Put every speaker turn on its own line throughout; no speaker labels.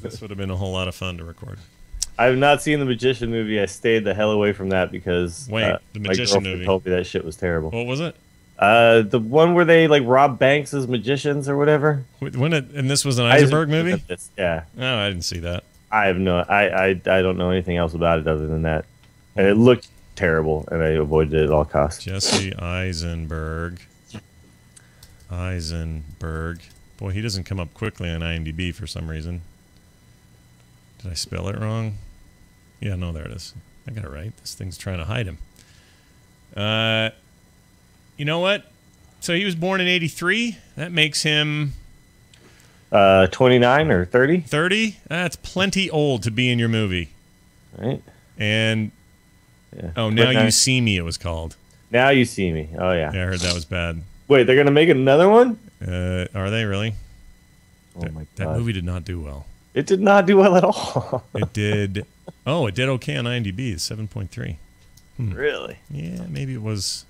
This would have been a whole lot of fun to record.
I have not seen the Magician movie. I stayed the hell away from that because
Wait, the
my
Magician
girlfriend
movie
told me that shit was terrible.
What was it?
The one where they like rob banks as magicians or whatever.
And this was an Eisenberg movie?
Yeah.
No, I didn't see that.
I don't know anything else about it other than that. And it looked terrible, and I avoided it at all costs.
Jesse Eisenberg. Boy, he doesn't come up quickly on IMDb for some reason. Did I spell it wrong? Yeah, no, there it is. I got it right. This thing's trying to hide him. You know what? So he was born in 83. That makes him
29 or 30.
30? That's plenty old to be in your movie.
Right.
And
yeah.
Oh, Now You See Me, it was called.
Now You See Me. Oh yeah.
Yeah, I heard that was bad.
Wait, they're gonna make another one?
Are they really?
Oh my god.
That movie did not do well.
It did not do well at all.
It did. Oh, it did okay on IMDb. 7.3.
Really?
Yeah, maybe it was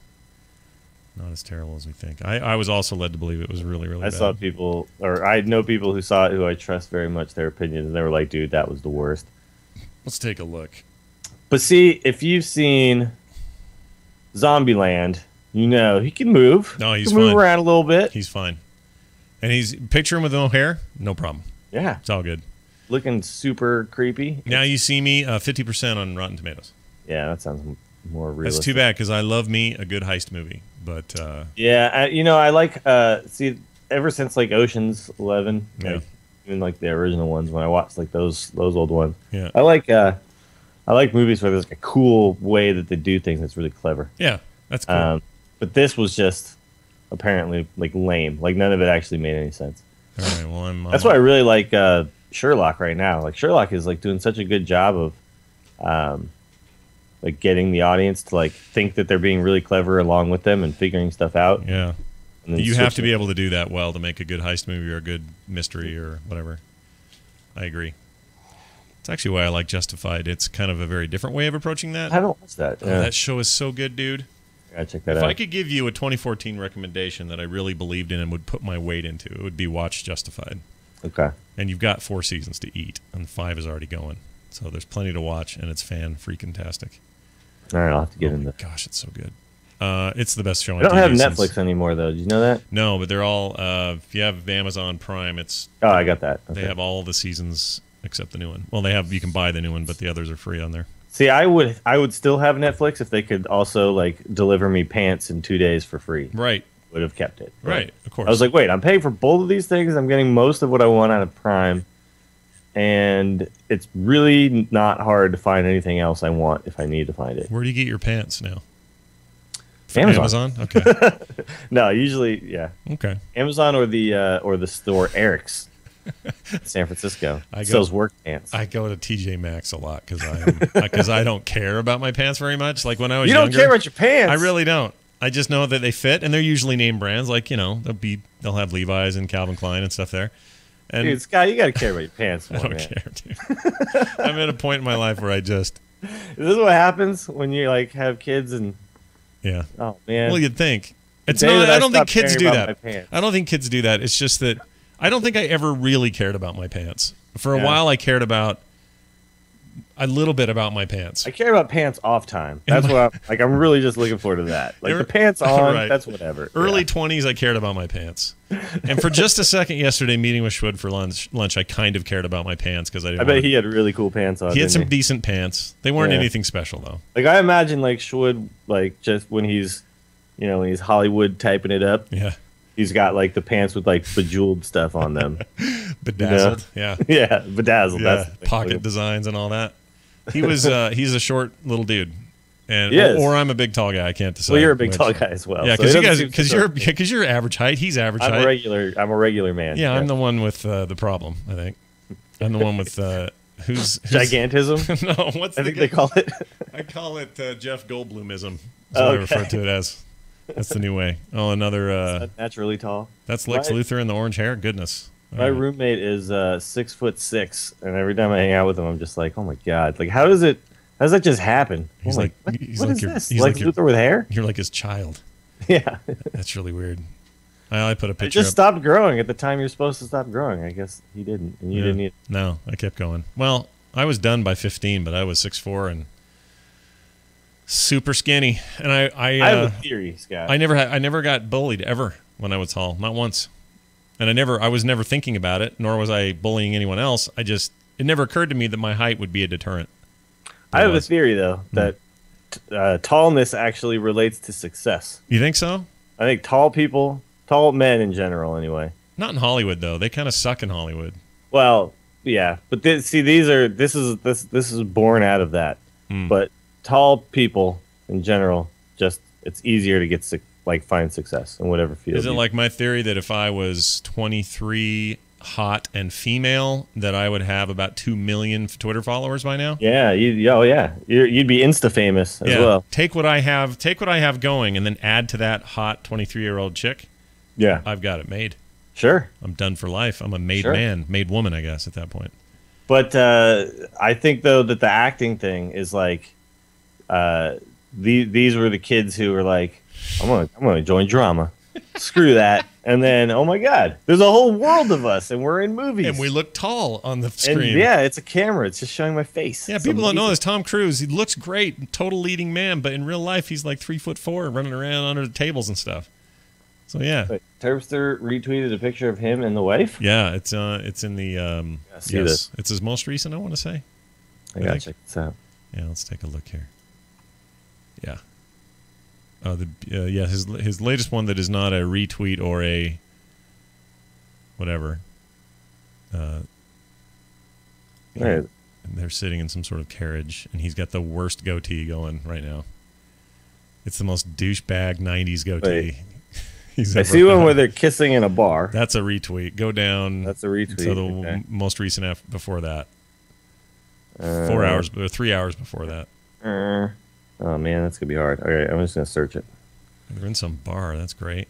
not as terrible as we think. I was also led to believe it was really, really bad.
I saw people, or I know people who saw it who I trust very much their opinions, and they were like, dude, that was the worst.
Let's take a look.
But see, if you've seen Zombieland, you know he can move.
No, he's
he can
fine.
Move around a little bit.
He's fine. And picture him with no hair, no problem.
Yeah.
It's all good.
Looking super creepy.
Now You See Me, 50% on Rotten Tomatoes.
Yeah, that sounds more realistic.
That's too bad because I love me a good heist movie. But
yeah, I like see ever since like Ocean's 11, like, even like the original ones when I watched like those old ones.
Yeah.
I like movies where there's like a cool way that they do things that's really clever.
Yeah, that's cool.
But this was just apparently like lame. Like none of it actually made any sense.
All right, well,
that's why I really like Sherlock right now. Like Sherlock is like doing such a good job of like getting the audience to like think that they're being really clever along with them and figuring stuff out.
Yeah. You have to be able to do that well to make a good heist movie or a good mystery or whatever. I agree. It's actually why I like Justified. It's kind of a very different way of approaching that.
I don't watch that.
Oh, that show is so good, dude.
I gotta check that out.
If I could give you a 2014 recommendation that I really believed in and would put my weight into, it would be watch Justified.
Okay.
And you've got 4 seasons to eat, and 5 is already going. So there's plenty to watch, and it's fan-freaking-tastic.
All right, I'll have to get into.
Gosh, it's so good. It's the best show on
I don't
TV
have Netflix anymore, though. Did you know that?
No, but they're all. If you have Amazon Prime, it's.
Oh, I got that. Okay.
They have all the seasons except the new one. Well, they have. You can buy the new one, but the others are free on there.
See, I would still have Netflix if they could also like deliver me pants in 2 days for free.
Right.
Would have kept it.
Right. Of course.
I was like, wait, I'm paying for both of these things. I'm getting most of what I want out of Prime. And it's really not hard to find anything else I want if I need to find it.
Where do you get your pants now?
Amazon.
Okay.
No, usually, yeah.
Okay.
Amazon or the store Eric's, San Francisco. Sells work pants.
I go to TJ Maxx a lot because I don't care about my pants very much. Like when I was
you
younger,
don't care about your pants.
I really don't. I just know that they fit, and they're usually name brands. Like they'll have Levi's and Calvin Klein and stuff there. And
dude, Scott, you got to care about your pants more,
I don't care, dude. I'm at a point in my life where I just.
Is this what happens when you like have kids and?
Yeah.
Oh man.
Well, you'd think. It's not. I don't think kids do that. I don't think kids do that. It's just that I don't think I ever really cared about my pants. For a while, I cared about a little bit about my pants.
I care about pants off time. That's what I'm really just looking forward to that. Like the pants on, right. That's whatever.
Early 20s, I cared about my pants. And for just a second yesterday, meeting with Schwood for lunch, I kind of cared about my pants because I
bet he had really cool pants on.
He had some decent pants. They weren't anything special though.
Like I imagine like Schwood, like just when he's Hollywood typing it up.
Yeah.
He's got like the pants with like bejeweled stuff on them.
Bedazzled, yeah.
Yeah, bedazzled.
Yeah, that's pocket designs and all that. He's a short little dude. And or I'm a big tall guy. I can't decide.
Well, you're a big tall guy as well.
Yeah, because you're average height. He's average height.
I'm a regular man.
Yeah, I'm the one with the problem. I think I'm the one with who's
gigantism.
No, I
think they call it.
I call it Jeff Goldblumism. Is what I refer to it as. That's the new way. Oh, another.
Naturally tall.
That's Lex Luthor and the orange hair. Goodness.
My roommate is 6'6", and every time I hang out with him, I'm just like, oh my god, like how does that just happen?
He's
like,
what is
this?
He's
Lex Luthor with hair?
You're like his child.
Yeah,
that's really weird. I put a picture.
It just stopped growing at the time you're supposed to stop growing. I guess he didn't, and you didn't either.
No, I kept going. Well, I was done by 15, but I was 6'4" and super skinny. And I
have a theory, Scott.
I never got bullied ever when I was tall, not once. And I was never thinking about it, nor was I bullying anyone else. It never occurred to me that my height would be a deterrent.
I have a theory though that tallness actually relates to success.
You think so?
I think tall men in general, anyway.
Not in Hollywood though. They kind of suck in Hollywood.
Well, yeah, but this is born out of that. But tall people in general, just it's easier to get find success in whatever field.
Is it like my theory that if I was 23, hot and female, that I would have about 2 million Twitter followers by now?
Yeah, you'd be insta famous as well.
Take what I have going, and then add to that hot 23-year-old chick.
Yeah,
I've got it made.
Sure,
I'm done for life. I'm a made man, made woman, I guess, at that point.
But I think though that the acting thing is like, these were the kids who were like, I'm gonna join drama. Screw that. And then, oh my God, there's a whole world of us, and we're in movies,
and we look tall on the screen.
And yeah, it's a camera; it's just showing my face.
Yeah, people don't know this. Tom Cruise, he looks great, total leading man, but in real life, he's like 3'4", running around under the tables and stuff. So yeah,
wait, Terpster retweeted a picture of him and the wife.
Yeah, it's in the
this.
It's his most recent, I want to say.
I gotta check this out.
Yeah, let's take a look here. Yeah. His latest one that is not a retweet or a whatever.
Right.
They're sitting in some sort of carriage, and he's got the worst goatee going right now. It's the most douchebag 90s goatee.
I see one where they're kissing in a bar.
That's a retweet. Go down.
That's a retweet.
So the most recent before that. 4 hours or 3 hours before that.
Oh man, that's gonna be hard. Okay, I'm just gonna search it.
They're in some bar. That's great.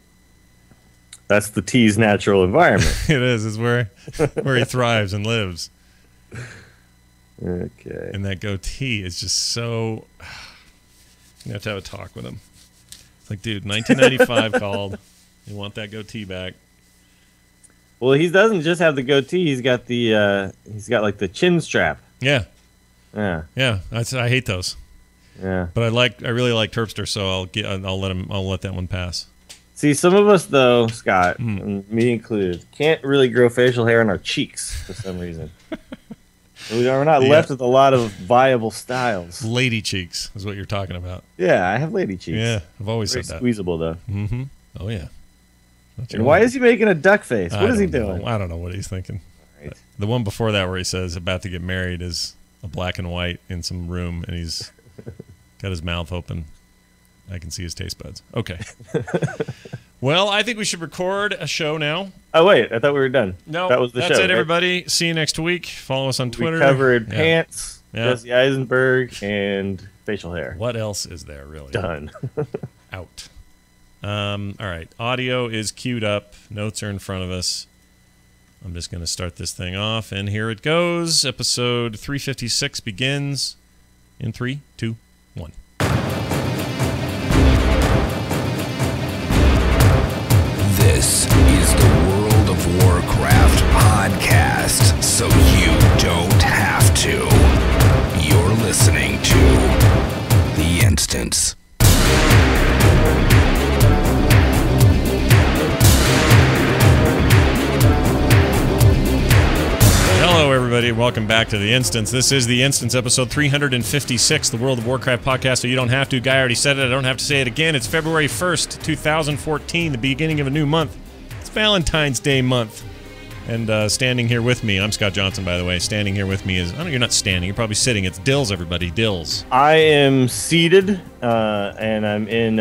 That's the T's natural environment.
It is. It's where he thrives and lives.
Okay.
And that goatee is just so. You have to have a talk with him. It's like, dude, 1995 called. You want that goatee back?
Well, he doesn't just have the goatee. He's got like the chin strap.
Yeah.
Yeah.
Yeah. I hate those.
Yeah.
But I really like Terpster, so I'll let that one pass.
See, some of us though, Scott, and me included, can't really grow facial hair on our cheeks for some reason. We're not left with a lot of viable styles.
Lady cheeks is what you're talking about.
Yeah, I have lady cheeks.
Yeah, I've always said that.
Squeezable though.
Mm-hmm. Oh yeah.
And why is he making a duck face? What is he doing?
I don't know what he's thinking.
Right.
The one before that where he says about to get married is a black and white in some room, and he's got his mouth open. I can see his taste buds. Okay. Well, I think we should record a show now.
Oh, wait. I thought we were done.
No,
that was the show.
That's it, everybody. See you next week. Follow us on Twitter.
We covered pants, Jesse Eisenberg, and facial hair.
What else is there, really?
Done.
Out. All right. Audio is queued up. Notes are in front of us. I'm just going to start this thing off, and here it goes. Episode 356 begins in 3, 2, 1.
This is the World of Warcraft podcast, so you don't have to. You're listening to The Instance.
Hello, everybody. Welcome back to The Instance. This is The Instance, episode 356, the World of Warcraft podcast, so you don't have to. Guy already said it. I don't have to say it again. It's February 1st, 2014, the beginning of a new month. It's Valentine's Day month. And standing here with me, I'm Scott Johnson, by the way. Standing here with me is, I know you're not standing, you're probably sitting. It's Dills, everybody. Dills.
I am seated, and I'm in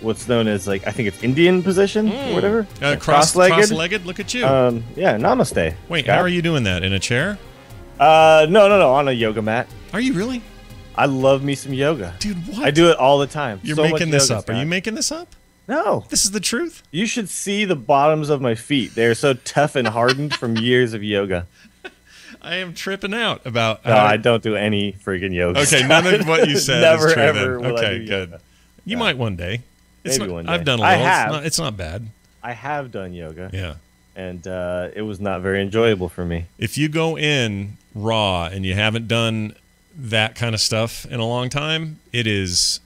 what's known as, like, I think it's Indian position or whatever.
Cross-legged? Look at you.
Yeah, namaste.
Wait,
Scott.
How are you doing that? In a chair?
No, on a yoga mat.
Are you really?
I love me some yoga.
Dude, what?
I do it all the time.
You're making this up. Scott. Are you making this up?
No.
This is the truth?
You should see the bottoms of my feet. They're so tough and hardened from years of yoga.
I am tripping out about...
No, I don't do any freaking yoga.
Okay, none of what you said
Never,
is true
ever
then.
will
Okay,
I do
good.
yoga.
You might one day.
Maybe one day.
I've done a little.
I have.
It's not bad.
I have done yoga.
Yeah.
And it was not very enjoyable for me.
If you go in raw and you haven't done that kind of stuff in a long time, that is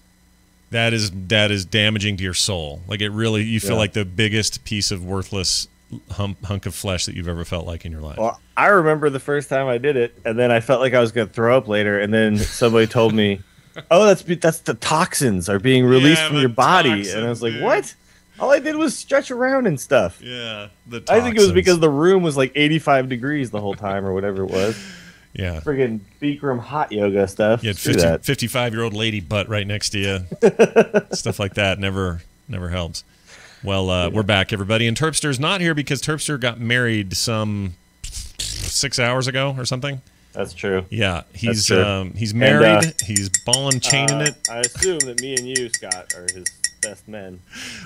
damaging to your soul. Like, it really, you feel like the biggest piece of worthless hunk of flesh that you've ever felt like in your life.
Well, I remember the first time I did it, and then I felt like I was going to throw up later, and then somebody told me, "Oh, that's the toxins are being released from your body," and I was like, "What?" All I did was stretch around and stuff.
Yeah, the toxins.
I think it was because the room was like 85 degrees the whole time, or whatever it was.
Yeah,
friggin' Bikram hot yoga stuff.
You had 55-year-old lady butt right next to you. Stuff like that never helps. Well, we're back, everybody. And Terpster's not here because Terpster got married some 6 hours ago or something.
That's true.
Yeah, he's married. And, he's ball and chaining it.
I assume that me and you, Scott, are his best men.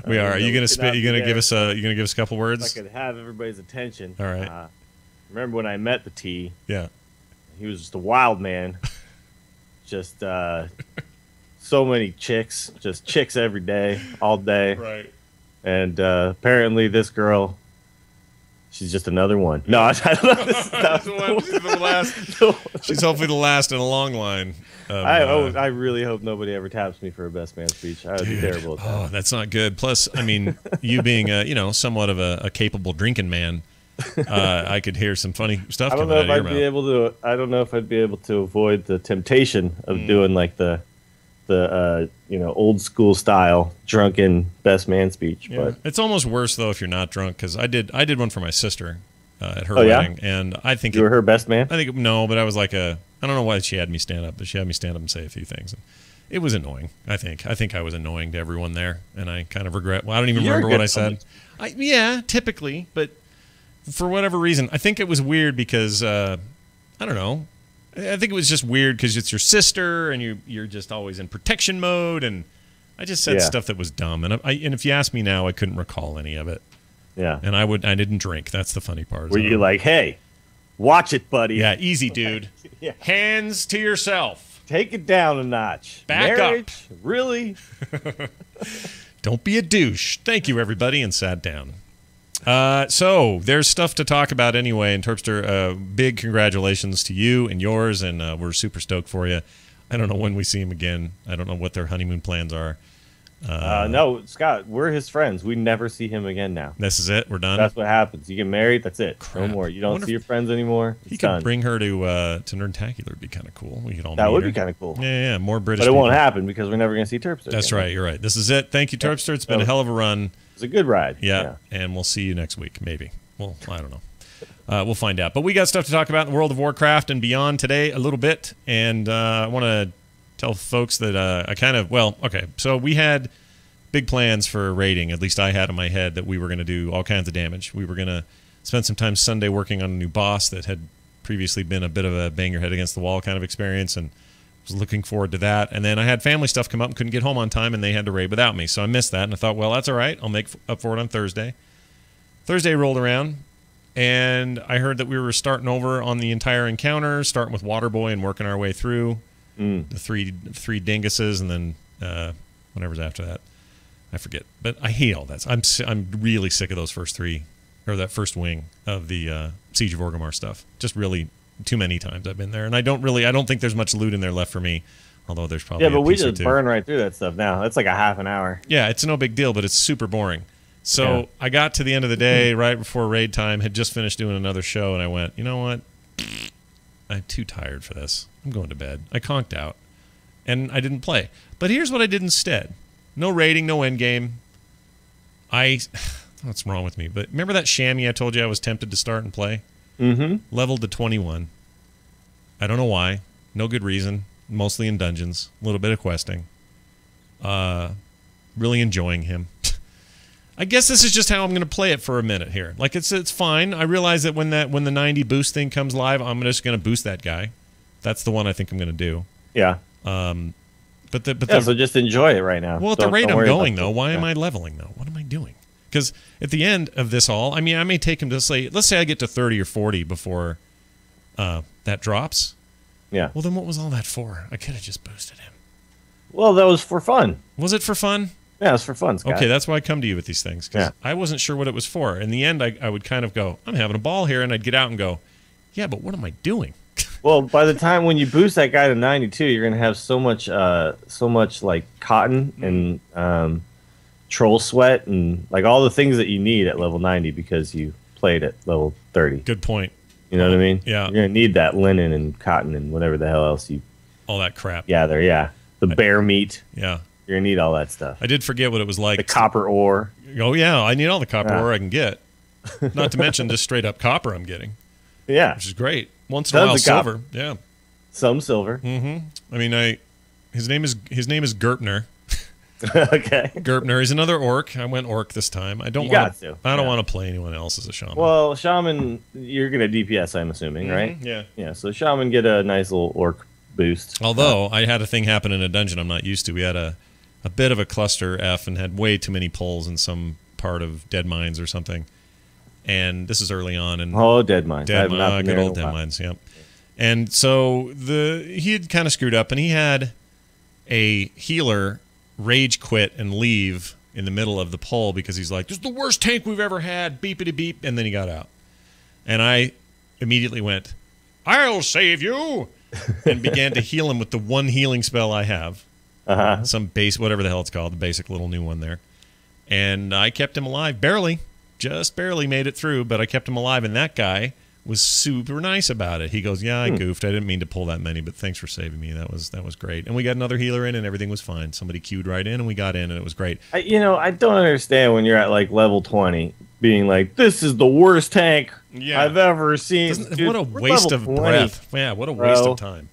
We are. Are you gonna spit? You gonna give us a? You gonna give us a couple words?
If I could have everybody's attention.
All right.
Remember when I met the T?
Yeah.
He was just a wild man. Just so many chicks. Just chicks every day, all day.
Right.
And apparently this girl, she's just another one. No, I don't know.
She's the last. She's hopefully the last in a long line.
I really hope nobody ever taps me for a best man speech. I would be terrible at that.
Oh, that's not good. Plus, I mean, you being somewhat of a capable drinking man, I could hear some funny stuff coming out of your mouth.
I don't know if I'd be able to avoid the temptation of doing like the old school style drunken best man speech.
Yeah.
But
it's almost worse though if you're not drunk, because I did one for my sister at her wedding, and I think
you were her best man.
I think no, but I was like I don't know why she had me stand up, but she had me stand up and say a few things. And it was annoying. I think I was annoying to everyone there, and I kind of regret. Well, I don't even remember what I said. Typically, but for whatever reason, I think it was weird because I don't know. I think it was just weird because it's your sister and you're just always in protection mode, and I just said stuff that was dumb. And if you ask me now, I couldn't recall any of it.
Yeah.
And I didn't drink. That's the funny part.
Were you like, hey, watch it, buddy?
Yeah, easy, dude.
Yeah.
Hands to yourself.
Take it down a notch.
Back
Marriage? Up. Really?
Don't be a douche. Thank you, everybody, and sat down. So there's stuff to talk about anyway. And Terpster, big congratulations to you and yours, and we're super stoked for you. I don't know when we see him again. I don't know what their honeymoon plans are.
No, Scott, we're his friends. We never see him again now.
This is it. We're done.
That's what happens. You get married. That's it.
Crap.
No more. You don't see your friends anymore.
He could bring her to Nerdtacular. It'd be kind of cool. We could all
that
meet
would
her.
Be kind of cool.
Yeah. More British.
But it won't
people.
happen because we're never going to see Terpster.
That's
again.
right. You're right. This is it. Thank you, Terpster. It's been a hell of a run.
It's a good ride.
Yeah. And we'll see you next week, maybe. Well, I don't know. We'll find out. But we got stuff to talk about in the World of Warcraft and beyond today a little bit. And I want to tell folks that so we had big plans for raiding. At least I had in my head that we were going to do all kinds of damage. We were going to spend some time Sunday working on a new boss that had previously been a bit of a bang your head against the wall kind of experience, and was looking forward to that. And then I had family stuff come up and couldn't get home on time, and they had to raid without me. So I missed that, and I thought, well, that's all right. I'll make up for it on Thursday. Thursday rolled around, and I heard that we were starting over on the entire encounter, starting with Waterboy and working our way through the three dinguses, and then whatever's after that. I forget. But I hate all that. I'm really sick of those first three, or that first wing of the Siege of Orgrimmar stuff. Just really too many times I've been there, and I don't think there's much loot in there left for me. Although there's probably
but we just burn right through that stuff now. That's like a half an hour.
Yeah, it's no big deal, but it's super boring. So I got to the end of the day right before raid time, had just finished doing another show, and I went, you know what? I'm too tired for this. I'm going to bed. I conked out, and I didn't play. But here's what I did instead. No raiding, no endgame. What's wrong with me? But remember that shammy I told you I was tempted to start and play?
Mm-hmm.
Leveled to 21. I don't know why. No good reason. Mostly in dungeons. A little bit of questing. Really enjoying him. I guess this is just how I'm going to play it for a minute here. Like it's fine. I realize that when the 90 boost thing comes live, I'm just going to boost that guy. That's the one I think I'm going to do.
Yeah. So just enjoy it right now.
Well, at the rate I'm going though, why am I leveling though? What am I doing? Because at the end of this all, I mean, I may take him to let's say I get to 30 or 40 before that drops.
Yeah.
Well, then what was all that for? I could have just boosted him.
Well, that was for fun.
Was it for fun?
Yeah, it's for fun, Scott.
Okay, that's why I come to you with these things, because I wasn't sure what it was for. In the end, I would kind of go, I'm having a ball here, and I'd get out and go, yeah, but what am I doing?
Well, by the time when you boost that guy to 92, you're gonna have so much like cotton and troll sweat and like all the things that you need at level 90 because you played at level 30.
Good point.
You know what I mean?
Yeah.
You're gonna need that linen and cotton and whatever the hell else you
all that crap.
gather. Yeah, the bear meat.
Yeah.
You're gonna need all that stuff.
I did forget what it was like.
The copper ore.
Oh yeah, I need all the copper ore I can get. Not to mention just straight up copper I'm getting.
Yeah,
which is great. Once in a while, silver. Yeah,
some silver.
I mean, his name is Gerpner.
Okay,
Gerpner is another orc. I went orc this time. I don't want to play anyone else as a shaman.
Well, shaman, you're gonna DPS, I'm assuming, right?
Yeah.
So shaman get a nice little orc boost.
Although I had a thing happen in a dungeon I'm not used to. We had a bit of a cluster F and had way too many pulls in some part of Dead Mines or something. And this is early on. And
Dead Mines.
Good old Dead Mines, yep. And so he had kind of screwed up, and he had a healer rage quit and leave in the middle of the pull because he's like, this is the worst tank we've ever had, beepity beep, and then he got out. And I immediately went, I'll save you, and began to heal him with the one healing spell I have. Some base, whatever the hell it's called, the basic little new one there. And I kept him alive, barely. Just barely made it through, but I kept him alive, and that guy was super nice about it. He goes, yeah, I goofed. I didn't mean to pull that many, but thanks for saving me. That was great. And we got another healer in, and everything was fine. Somebody queued right in, and we got in, and it was great.
I don't understand when you're at, like, level 20, being like, this is the worst tank I've ever seen.
Dude, what a waste of breath. Yeah, what a waste of time.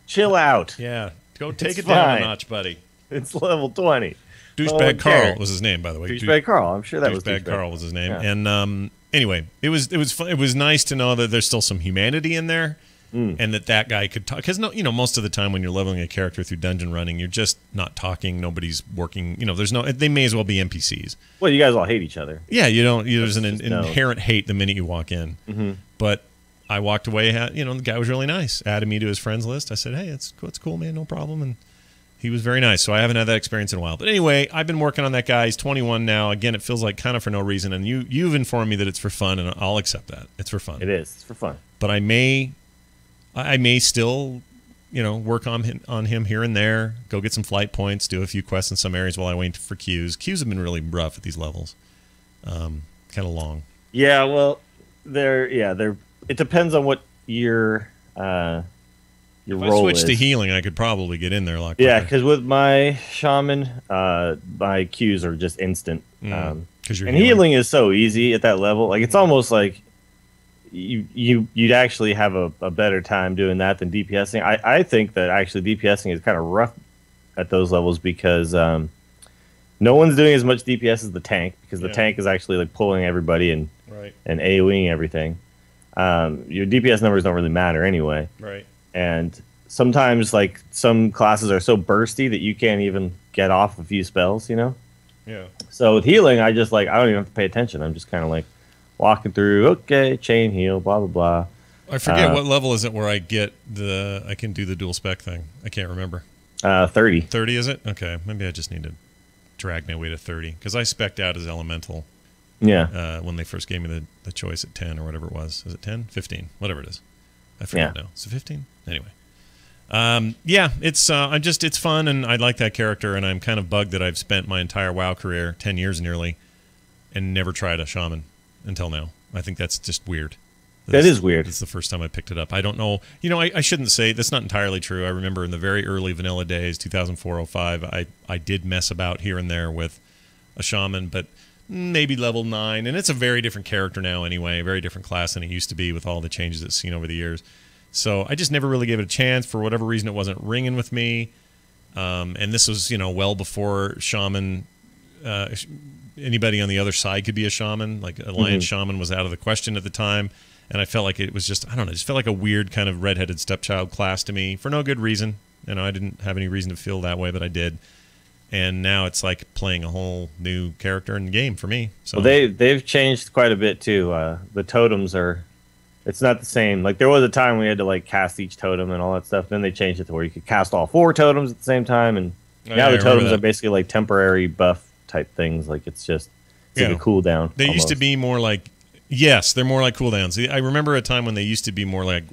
Chill out.
Yeah, go take it down a notch, buddy.
It's level 20.
Douchebag Carl was his name, by the way.
Douchebag Carl. I'm sure that was
Douchebag Carl was his name. Yeah. And anyway, it was nice to know that there's still some humanity in there, and that guy could talk. Because most of the time when you're leveling a character through dungeon running, you're just not talking. Nobody's working. They may as well be NPCs.
Well, you guys all hate each other.
Yeah, you don't. There's an inherent hate the minute you walk in. But I walked away. The guy was really nice. Added me to his friends list. I said, hey, it's cool, man, no problem. And he was very nice, so I haven't had that experience in a while. But anyway, I've been working on that guy. He's 21 now. Again, it feels like kind of for no reason, and you've informed me that it's for fun, and I'll accept that. It's for fun.
It is. It's for fun.
But I may still, work on him here and there, go get some flight points, do a few quests in some areas while I wait for queues. Queues have been really rough at these levels, kind of long.
Yeah, well, they're. It depends on what your
if I switch to healing, I could probably get in there a lot quicker.
Yeah, because with my shaman, my queues are just instant. And healing is so easy at that level. Like it's almost like you'd actually have a better time doing that than DPSing. I think that actually DPSing is kind of rough at those levels because no one's doing as much DPS as the tank because the tank is actually like pulling everybody and AoEing everything. Your DPS numbers don't really matter anyway.
Right.
And sometimes, like, some classes are so bursty that you can't even get off a few spells, Yeah. So with healing, I don't even have to pay attention. I'm just kind of like walking through, okay, chain heal, blah, blah, blah.
I forget what level is it where I can do the dual spec thing. I can't remember.
30.
30, is it? Okay. Maybe I just need to drag my way to 30. Because I spec'd out as elemental.
Yeah.
When they first gave me the choice at 10 or whatever it was. Is it 10? 15? Whatever it is. I forget now. Is it 15? Anyway. It's fun, and I like that character, and I'm kind of bugged that I've spent my entire WoW career, 10 years nearly, and never tried a shaman until now. I think that's just weird.
That is weird.
It's the first time I picked it up. I don't know. I shouldn't say, that's not entirely true. I remember in the very early vanilla days, 2004-05, I did mess about here and there with a shaman, but maybe level 9, and it's a very different character now anyway, a very different class than it used to be with all the changes it's seen over the years. So I just never really gave it a chance. For whatever reason, it wasn't ringing with me. And this was, well before shaman, anybody on the other side could be a shaman. Like Alliance shaman was out of the question at the time. And I felt like it was just, I don't know, it just felt like a weird kind of redheaded stepchild class to me for no good reason. I didn't have any reason to feel that way, but I did. And now it's like playing a whole new character in the game for me. So
they've changed quite a bit too. The totems it's not the same. Like there was a time we had to like cast each totem and all that stuff. Then they changed it to where you could cast all 4 totems at the same time, and Now the totems are basically like temporary buff type things. Like it's just like a cooldown.
They used to be more like they're more like cooldowns. I remember a time when they used to be more like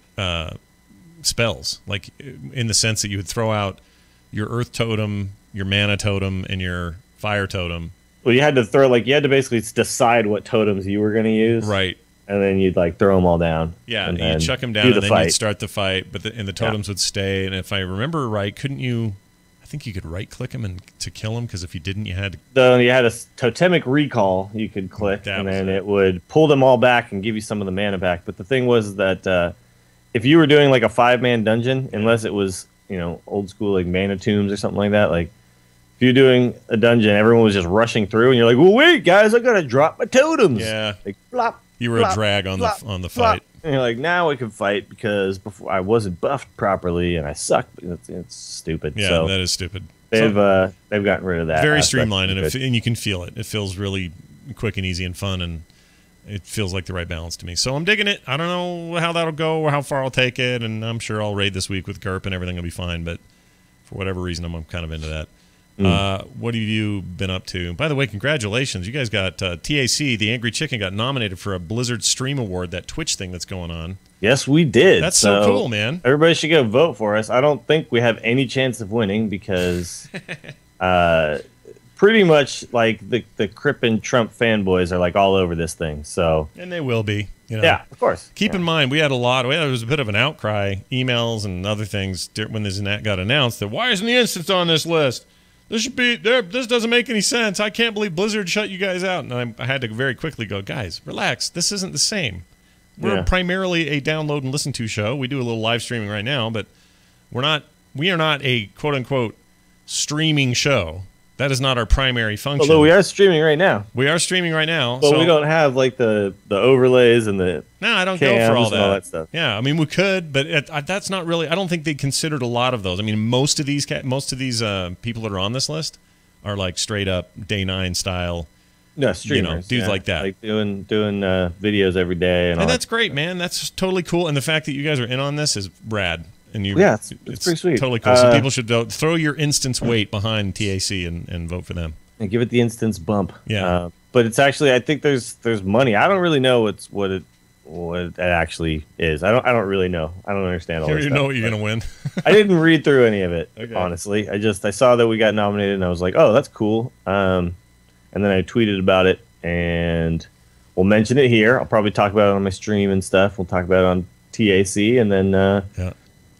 spells, like in the sense that you would throw out your earth totem, your mana totem, and your fire totem.
Well, you had to basically decide what totems you were going to use,
right?
And then you'd like throw them all down.
Yeah, and you'd chuck them down, and then you'd start the fight. But the totems would stay. And if I remember right, couldn't you? I think you could right-click them to kill them, because if you didn't, you had to.
You had a totemic recall you could click, and then it would pull them all back and give you some of the mana back. But the thing was that if you were doing like a 5-man dungeon, unless it was old school like mana tombs or something like that, like. If you're doing a dungeon, everyone was just rushing through, and you're like, "Well, wait, guys, I gotta drop my totems."
Yeah,
like flop.
You were
flop,
a drag on
flop,
the
flop.
fight.
And you're like, now we can fight because before I wasn't buffed properly and I sucked. It's stupid.
Yeah,
so
that is stupid.
They've gotten rid of that.
Very streamlined, and you can feel it. It feels really quick and easy and fun, and it feels like the right balance to me. So I'm digging it. I don't know how that'll go or how far I'll take it, and I'm sure I'll raid this week with GURP and everything will be fine. But for whatever reason, I'm kind of into that. What have you been up to? By the way, congratulations. You guys got TAC, the Angry Chicken, got nominated for a Blizzard Stream Award, that Twitch thing that's going on.
Yes, we did.
That's so cool, man.
Everybody should go vote for us. I don't think we have any chance of winning because pretty much like the Crip and Trump fanboys are like all over this thing. So
and they will be.
Yeah, of course.
Keep in mind, there was a bit of an outcry, emails and other things when this got announced that why isn't the instance on this list? This should be there. This doesn't make any sense. I can't believe Blizzard shut you guys out. And I had to very quickly go, guys, relax. This isn't the same. We're primarily a download and listen to show. We do a little live streaming right now, but we are not a quote unquote streaming show. That is not our primary function.
Although we are streaming right now.
We are streaming right now.
But we don't have like the overlays and the
I don't go for all
that stuff.
Yeah, I mean we could, but that's not really. I don't think they considered a lot of those. I mean most of these people that are on this list are like straight up Day 9 style.
No, streamers,
dudes like that,
like doing videos every day, and
that's great, man. That's totally cool. And the fact that you guys are in on this is rad. And
it's pretty sweet.
Totally cool. So people should throw your instance weight behind TAC and vote for them.
And give it the instance bump.
Yeah.
But it's actually, I think there's money. I don't really know what it actually is. I don't really know. I don't understand all this stuff.
You know what you're gonna win.
I didn't read through any of it, honestly. I saw that we got nominated, and I was like, oh, that's cool. And then I tweeted about it, and we'll mention it here. I'll probably talk about it on my stream and stuff. We'll talk about it on TAC, and then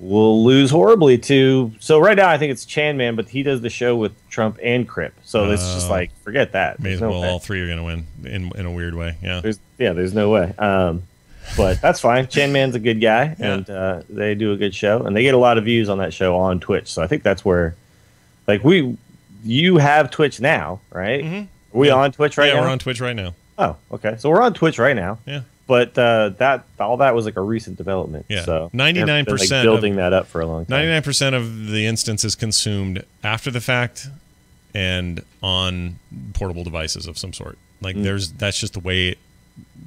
we'll lose horribly to. So right now, I think it's Chan Man, but he does the show with Trump and Crip. So it's just like forget that.
May as well all three are going to win in a weird way. Yeah.
There's no way. But that's fine. Chan Man's a good guy, and they do a good show, and they get a lot of views on that show on Twitch. So I think that's where, like, you have Twitch now, right? Mm-hmm. Are we on Twitch right now?
Yeah, we're on Twitch right now.
Oh, okay. So we're on Twitch right now.
Yeah.
But that was like a recent development.
Yeah.
So
99%
building that up for a long time.
99% of the instance is consumed after the fact and on portable devices of some sort. Like that's just the way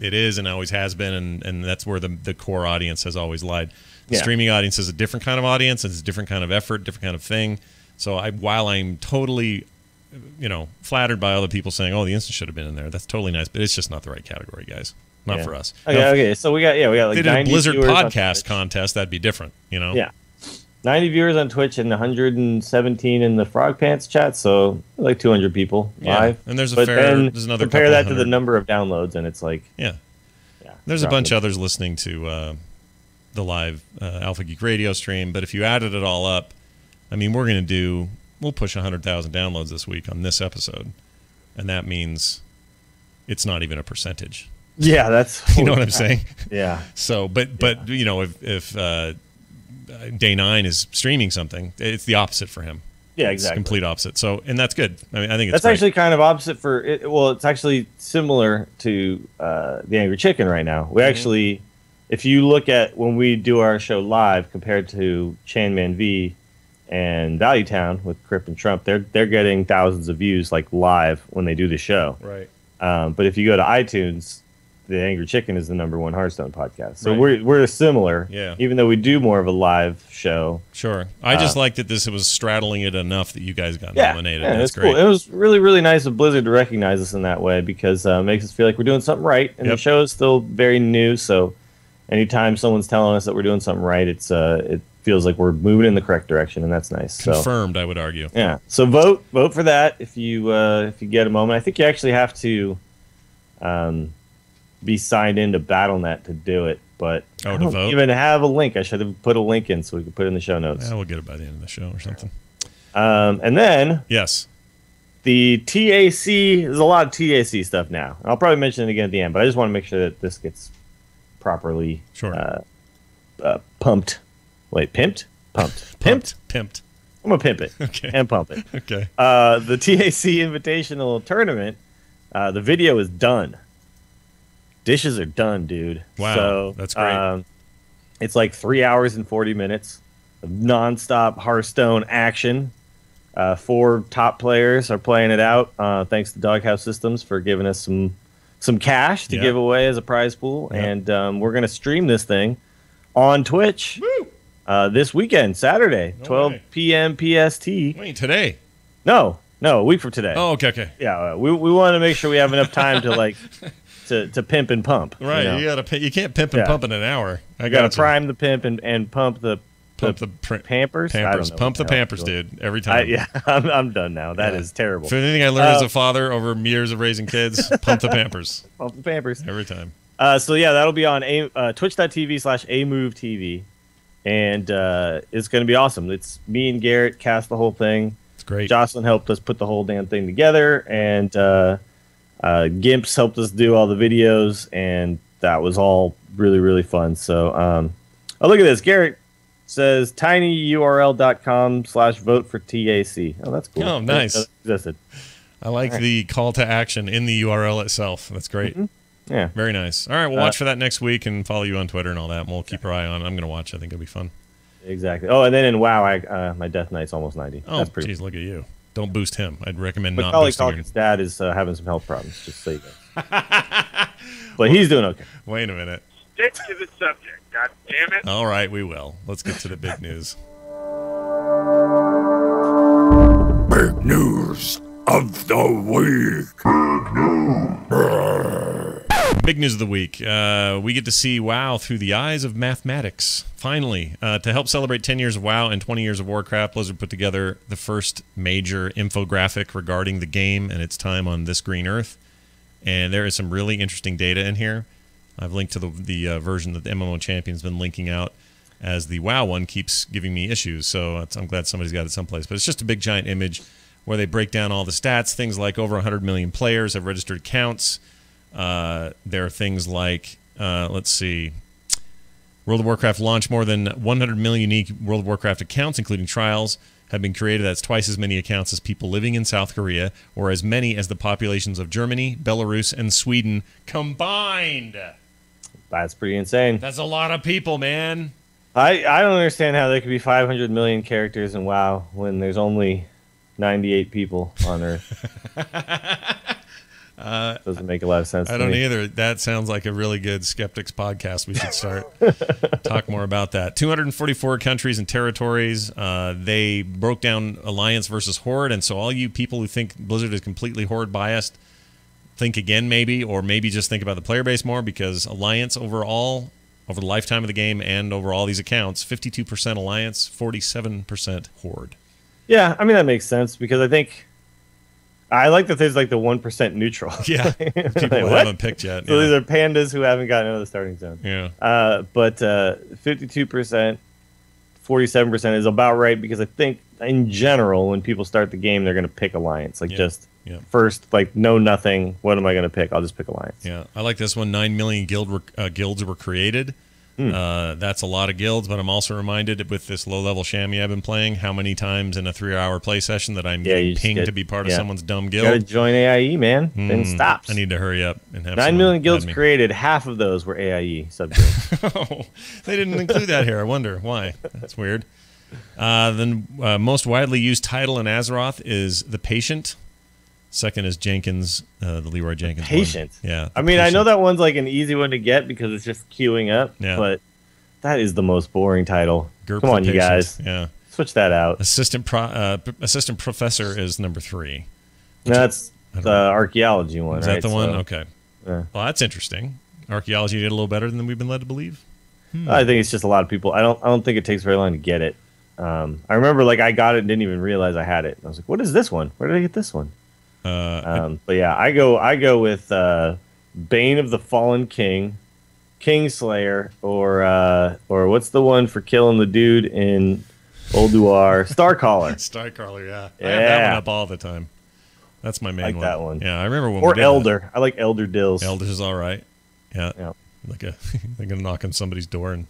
it is and always has been, and that's where the core audience has always lied. The streaming audience is a different kind of audience, it's a different kind of effort, different kind of thing. So while I'm totally flattered by other people saying, "Oh, the instance should have been in there," that's totally nice, but it's just not the right category, guys. Not for us.
Okay. So we got like
if they did
90
a Blizzard
viewers
podcast contest, that'd be different,
Yeah. 90 viewers on Twitch and 117 in the Frog Pants chat, so like 200 people live.
And there's
there's
another
compare that to
hundred.
the number of downloads, and it's like
there's a bunch of others listening to the live Alpha Geek Radio stream, but if you added it all up, I mean, we'll push 100,000 downloads this week on this episode, and that means it's not even a percentage.
Yeah, that's
you know what I'm saying.
Yeah.
So, but if Day 9 is streaming something, it's the opposite for him.
Yeah,
it's
exactly.
Complete opposite. So, and that's good. I mean, I think
that's actually kind of opposite for it. Well, it's actually similar to the Angry Chicken right now. We actually, if you look at when we do our show live compared to Chan Man V and Value Town with Crip and Trump, they're getting thousands of views like live when they do the show.
Right.
But if you go to iTunes, the Angry Chicken is the #1 Hearthstone podcast. So
Right.
we're similar.
Yeah.
Even though we do more of a live show.
Sure. I just like that this was straddling it enough that you guys got
Yeah,
nominated.
yeah,
That's
it's
great.
cool. It was really, really nice of Blizzard to recognize us in that way because it makes us feel like we're doing something right. And the show is still very new, so anytime someone's telling us that we're doing something right, it feels like we're moving in the correct direction, and that's nice.
Confirmed, I would argue.
Yeah. So vote for that if you get a moment. I think you actually have to be signed into BattleNet to do it, but I don't even have a link. I should have put a link in so we could put it in the show notes.
Yeah, we'll get it by the end of the show or something.
And then
yes,
the TAC. There's a lot of TAC stuff now. I'll probably mention it again at the end, but I just want to make sure that this gets properly pumped. Wait, pimped? Pumped. Pimped?
Pimped.
I'm going to pimp it.
Okay.
And pump it.
Okay.
The TAC Invitational Tournament, the video is done. Dishes are done, dude.
Wow.
So,
that's great.
It's like 3 hours and 40 minutes of nonstop Hearthstone action. 4 top players are playing it out. Thanks to Doghouse Systems for giving us some cash to give away as a prize pool. And we're going to stream this thing on Twitch this weekend, Saturday, 12 p.m. PST.
Wait, today?
No, a week from today.
Oh, okay.
Yeah, we want to make sure we have enough time to like to pimp and pump.
Right, you can't pimp and pump in an hour. I
got to prime the pimp and pump the
Pampers.
Pampers.
Pump the Pampers, dude. Every time.
I'm done now. That is terrible.
If anything I learned as a father over years of raising kids, pump the Pampers.
Pump the Pampers
every time.
So that'll be on twitch.tv/amovetv, and it's going to be awesome. It's me and Garrett cast the whole thing.
It's great.
Jocelyn helped us put the whole damn thing together, and Gimps helped us do all the videos, and that was all really, really fun. So, oh, look at this. Garrett says tinyurl.com/vote for TAC. Oh, that's cool.
Oh, nice.
That existed.
I like the call to action in the URL itself. That's great.
Mm-hmm. Yeah.
Very nice. All right, we'll watch for that next week and follow you on Twitter and all that, and we'll keep our eye on it. I'm going to watch. I think it'll be fun.
Exactly. Oh, and then in WoW, my Death Knight's almost 90.
Oh,
that's pretty
geez, look at you. Don't boost him. I'd recommend not
Macaulay
boosting him.
Culkin's dad is having some health problems, just so you know. But he's doing okay.
Wait a minute.
Stick to the subject, god damn it.
All right, we will. Let's get to the big news.
Big news of the week.
Big news of the week. We get to see WoW through the eyes of mathematics. Finally, to help celebrate 10 years of WoW and 20 years of Warcraft, Blizzard put together the first major infographic regarding the game and its time on this green earth. And there is some really interesting data in here. I've linked to the version that the MMO Champion's been linking out, as the WoW one keeps giving me issues. So I'm glad somebody's got it someplace. But it's just a big giant image where they break down all the stats, things like over 100 million players have registered accounts. There are things like, let's see, World of Warcraft launched more than 100 million unique World of Warcraft accounts, including trials, have been created. That's twice as many accounts as people living in South Korea, or as many as the populations of Germany, Belarus, and Sweden combined.
That's pretty insane.
That's a lot of people, man.
I don't understand how there could be 500 million characters in WoW when there's only 98 people on Earth. Doesn't make a lot of sense.
I don't either. That sounds like a really good Skeptics podcast. We should start talk more about that. 244 countries and territories. They broke down Alliance versus Horde, and so all you people who think Blizzard is completely Horde biased, think again maybe, or maybe just think about the player base more, because Alliance overall, over the lifetime of the game and over all these accounts, 52% Alliance, 47% Horde.
Yeah, I mean, that makes sense, because I like that there's like the 1% neutral.
Yeah, people who haven't picked yet.
So these are pandas who haven't gotten out of the starting zone.
Yeah.
But 52%, 47% is about right, because I think in general, when people start the game, they're going to pick Alliance. First, like, know nothing. What am I going to pick? I'll just pick Alliance.
Yeah, I like this one. 9 million guilds were created. That's a lot of guilds, but I'm also reminded with this low-level shammy I've been playing how many times in a 3-hour play session that I'm getting pinged to be part of someone's dumb guild.
You got to join AIE, man. Then it stops.
I need to hurry up and have
9 million guilds created. Half of those were AIE subjects.
Oh, they didn't include that here. I wonder why. That's weird. The most widely used title in Azeroth is the Patient. Second is Jenkins, the Leroy Jenkins
Patient.
one. Yeah.
I mean, I know that one's like an easy one to get because it's just queuing up.
Yeah.
But that is the most boring title.
Gerp
Come on,
the
you
Patient.
guys.
Yeah.
Switch that out.
Assistant Professor is number 3.
That's the archaeology one,
Is
right?
that the one?
So,
Okay.
yeah.
Well, that's interesting. Archaeology did a little better than we've been led to believe.
I think it's just a lot of people. I don't think it takes very long to get it. I remember like I got it and didn't even realize I had it. I was like, "What is this one? Where did I get this one?" But yeah, I go with Bane of the Fallen King, Kingslayer, or what's the one for killing the dude in Ulduar? Starcaller.
Starcaller, yeah.
Yeah.
I have that one up all the time. That's my main
Like
one.
that one.
Yeah, I remember when
Or
we did
Elder. I like Elder Dills.
that. Elder's is all right. Yeah.
Yeah.
Like a knock on somebody's door and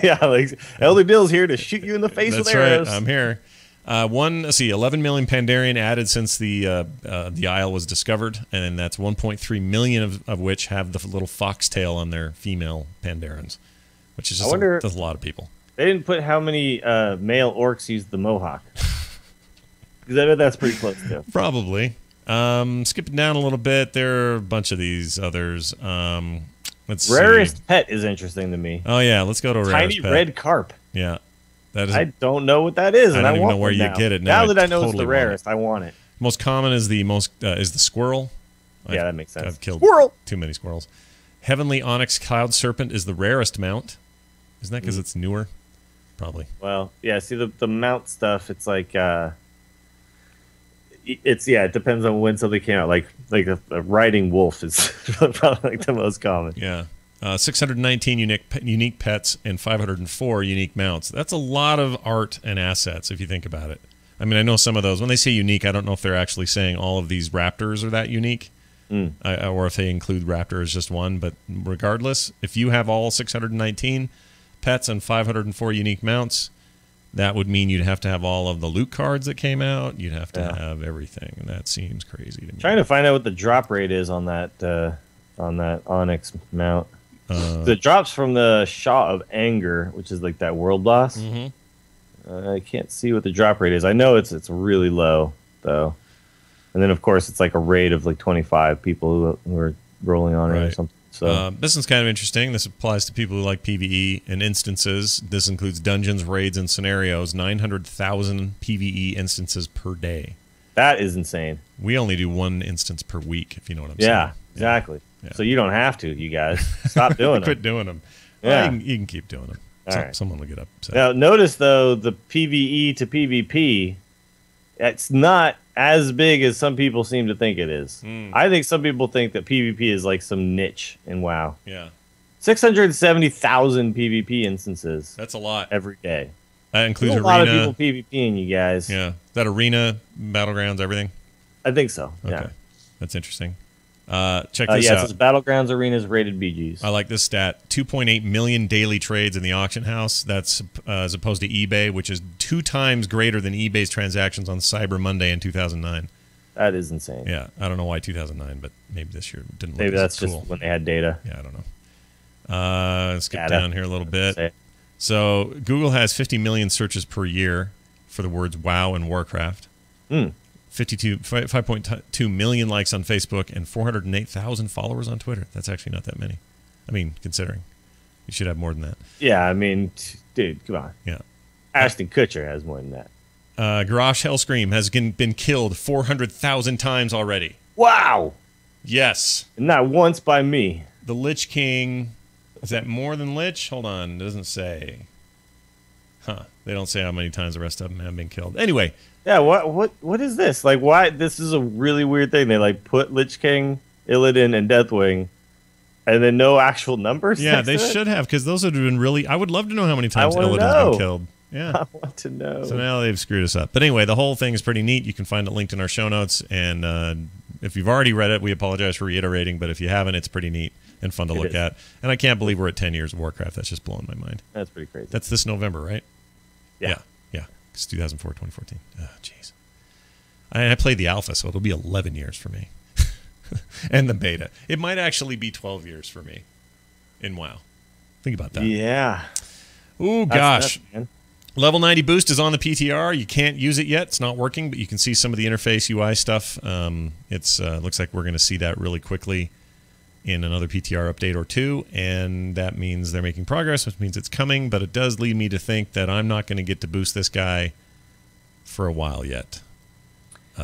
Yeah, like Elder Dill's here to shoot you in the face with
that's
arrows.
right. I'm here. 11 million Pandarian added since the Isle was discovered, and that's 1.3 million of which have the little foxtail on their female Pandarans, which is just that's a lot of people.
They didn't put how many male orcs use the mohawk. Because I know that's pretty close to.
Probably. Skipping down a little bit, there are a bunch of these others. Let's
Rarest
see.
pet is interesting to me.
Oh yeah, let's go to rarest
Tiny
pet.
red carp.
Yeah, that is.
I don't know what that is, and
I
I
don't even
want
know where
one
you
now.
get it.
Now that I know
totally
it's the
want
rarest, I want it.
Most common is the squirrel.
Yeah, that makes sense.
I've killed
Squirrel!
too many squirrels. Heavenly Onyx Cloud Serpent is the rarest mount. Isn't that because it's newer? Probably.
Well, yeah. See the mount stuff. It's like it depends on when something came out. Like a riding wolf is probably like the most common.
Yeah. 619 unique pets and 504 unique mounts. That's a lot of art and assets if you think about it. I mean, I know some of those. When they say unique, I don't know if they're actually saying all of these raptors are that unique, or if they include raptor as just one. But regardless, if you have all 619 pets and 504 unique mounts, that would mean you'd have to have all of the loot cards that came out. You'd have to have everything, and that seems crazy to me.
Trying to find out what the drop rate is on that Onyx mount. The drops from the Shaw of Anger, which is like that world boss. I can't see what the drop rate is. I know it's really low though, and then of course it's like a raid of like 25 people who are rolling on it or something. So
this one's kind of interesting. This applies to people who like PvE and instances. This includes dungeons, raids, and scenarios. 900,000 PvE instances per day.
that is insane.
We only do one instance per week, if you know what I'm saying.
Yeah, exactly.
Yeah.
So you don't have to, you guys. Stop doing them.
Quit doing them.
Yeah.
Well, you can keep doing them.
Right.
Someone will get upset.
Now, notice, though, the PvE to PvP, it's not as big as some people seem to think it is. I think some people think that PvP is like some niche in WoW.
Yeah.
670,000 PvP instances.
That's a lot.
Every day.
That includes
There's a
arena.
lot of people PvPing, you guys.
Yeah. Is that arena, battlegrounds, everything?
I think so.
Okay.
Yeah.
That's interesting. Check this
yeah,
out.
it says Battlegrounds, Arenas, Rated BGs.
I like this stat. 2.8 million daily trades in the auction house. That's as opposed to eBay, which is 2 times greater than eBay's transactions on Cyber Monday in 2009.
That is insane.
Yeah, I don't know why 2009, but maybe this year didn't look
Maybe
as
that's
cool.
just when they had data.
Yeah, I don't know. Let's skip
Data.
down here a little bit. So Google has 50 million searches per year for the words WoW and Warcraft. 5.2 million likes on Facebook and 408,000 followers on Twitter. That's actually not that many. I mean, considering you should have more than that.
Yeah, I mean, dude, come on.
Yeah.
Ashton Kutcher has more than that.
Garrosh Hellscream has been killed 400,000 times already.
Wow!
Yes.
And not once by me.
The Lich King. Is that more than Lich? Hold on. It doesn't say. Huh. They don't say how many times the rest of them have been killed. Anyway.
Yeah, what is this? Like, why? This is a really weird thing. They, like, put Lich King, Illidan, and Deathwing, and then no actual numbers?
Yeah, they should have, because those would have been really... I would love to know how many times
wanna
Illidan's
know.
been killed. Yeah.
I want to know.
So now they've screwed us up. But anyway, the whole thing is pretty neat. You can find it linked in our show notes. And if you've already read it, we apologize for reiterating. But if you haven't, it's pretty neat and fun to look at. And I can't believe we're at 10 years of Warcraft. That's just blowing my mind.
That's pretty crazy.
That's this November, right?
Yeah.
Yeah. It's 2004, 2014. Oh, jeez. I played the alpha, so it'll be 11 years for me. And the beta. It might actually be 12 years for me in WoW. Think about that.
Yeah.
Ooh, gosh.
Nuts, man.
Level 90 boost is on the PTR. You can't use it yet. It's not working, but you can see some of the interface UI stuff. It's looks like we're going to see that really quickly in another PTR update or two, and that means they're making progress, which means it's coming, but it does lead me to think that I'm not going to get to boost this guy for a while yet.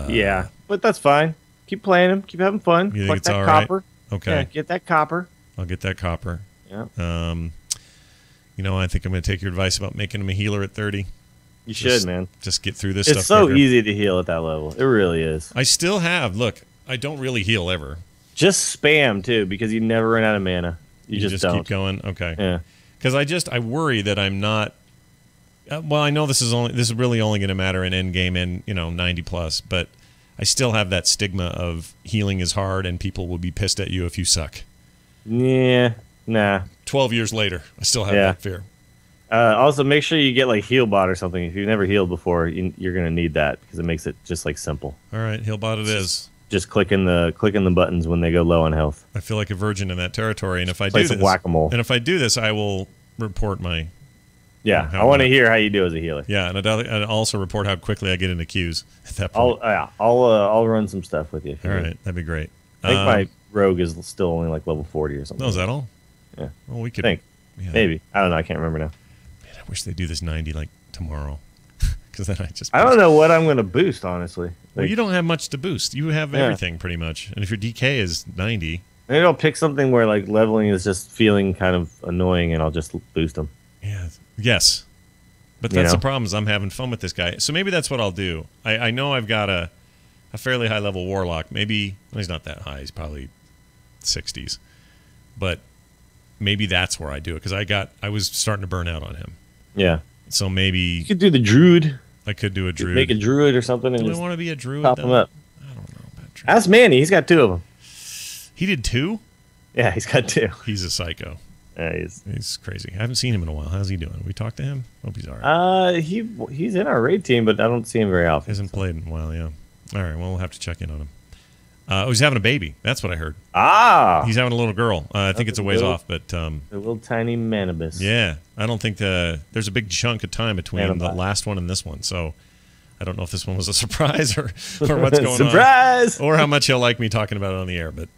Yeah, but that's fine. Keep playing him. Keep having fun.
You think
Collect
it's
that
all
copper.
right? Okay.
Yeah, get that copper.
I'll get that copper.
Yeah.
You know, I think I'm going to take your advice about making him a healer at 30.
You should, man.
Just get through this stuff.
It's so
quicker.
easy to heal at that level. It really is.
I still have. Look, I don't really heal ever.
Just spam, too, because you never run out of mana. You just don't.
Keep going? Okay.
Yeah.
Because I worry that I'm not... well, I know this is really only going to matter in endgame and, 90 plus, but I still have that stigma of healing is hard and people will be pissed at you if you suck.
Yeah. Nah.
12 years later, I still have that fear.
Also, make sure you get like Healbot or something. If you've never healed before, you're going to need that because it makes it just like simple.
All right, Healbot it is.
Just clicking the buttons when they go low on health.
I feel like a virgin in that territory, and if I
Play
do
some
this,
whack-a-mole.
And if I do this, I will report my.
Yeah, I want to hear how you do as a healer.
Yeah, and I'd also report how quickly I get into queues at that point.
I'll run some stuff with you.
All right, that'd be great.
I think my rogue is still only like level 40 or something.
Oh, is that all?
Yeah.
Well, we could.
Yeah, maybe. I don't know. I can't remember now.
Man, I wish they do this 90 like tomorrow, because then
I don't know what I'm going to boost, honestly.
Well, you don't have much to boost. You have everything pretty much, and if your DK is 90,
maybe I'll pick something where like leveling is just feeling kind of annoying, and I'll just boost them.
Yeah. Yes. But that's the problem is I'm having fun with this guy. So maybe that's what I'll do. I know I've got a fairly high level warlock. Maybe he's not that high. He's probably 60s. But maybe that's where I do it because I was starting to burn out on him.
Yeah.
So maybe
you could do the druid.
I could do a druid.
Make a druid or something. And
do I
just
want to be a druid?
Pop him up.
I don't know about druid.
Ask Manny. He's got 2 of them.
He did 2?
Yeah, he's got 2.
He's a psycho.
Yeah,
he's crazy. I haven't seen him in a while. How's he doing? We talked to him? Hope he's all right.
He's in our raid team, but I don't see him very often.
Hasn't played in a while, yeah. All right, well, we'll have to check in on him. He's having a baby. That's what I heard. He's having a little girl. I think it's a ways off, but... a
little tiny manibus.
Yeah, I don't think there's a big chunk of time between the last one and this one, so I don't know if this one was a surprise or what's going
surprise!
on. Or how much he'll like me talking about it on the air. But,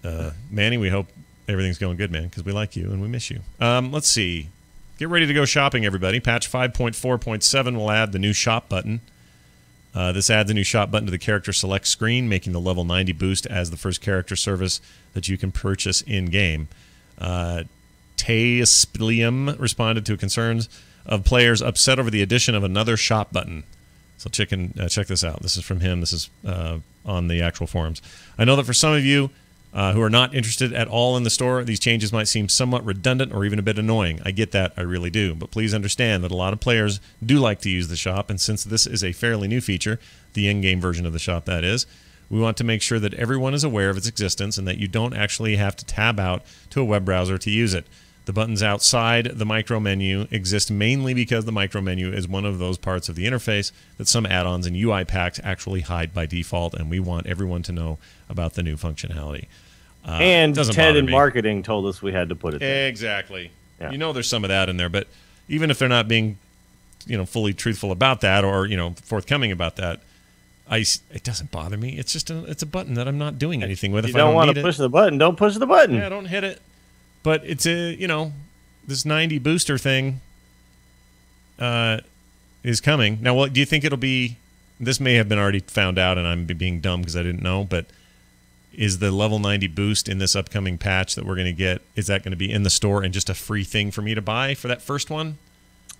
Manny, we hope everything's going good, man, because we like you and we miss you. Let's see. Get ready to go shopping, everybody. Patch 5.4.7 will add the new shop button. This adds a new shop button to the character select screen, making the level 90 boost as the first character service that you can purchase in-game. Taespilium responded to concerns of players upset over the addition of another shop button. So check this out. This is from him. This is on the actual forums. I know that for some of you who are not interested at all in the store, these changes might seem somewhat redundant or even a bit annoying. I get that, I really do. But please understand that a lot of players do like to use the shop, and since this is a fairly new feature, the in-game version of the shop that is, we want to make sure that everyone is aware of its existence and that you don't actually have to tab out to a web browser to use it. The buttons outside the micro menu exist mainly because the micro menu is one of those parts of the interface that some add-ons and UI packs actually hide by default, and we want everyone to know about the new functionality.
And Ted in marketing told us we had to put it there.
Exactly.
Yeah.
You know there's some of that in there, but even if they're not being, fully truthful about that or, forthcoming about that, it doesn't bother me. It's just it's a button that I'm not doing anything with.
If you don't want to push the button, don't push the button.
Yeah, don't hit it. But it's this 90 booster thing is coming. Now, what do you think it'll be? This may have been already found out, and I'm being dumb because I didn't know, but is the level 90 boost in this upcoming patch that we're going to get, is that going to be in the store and just a free thing for me to buy for that first one?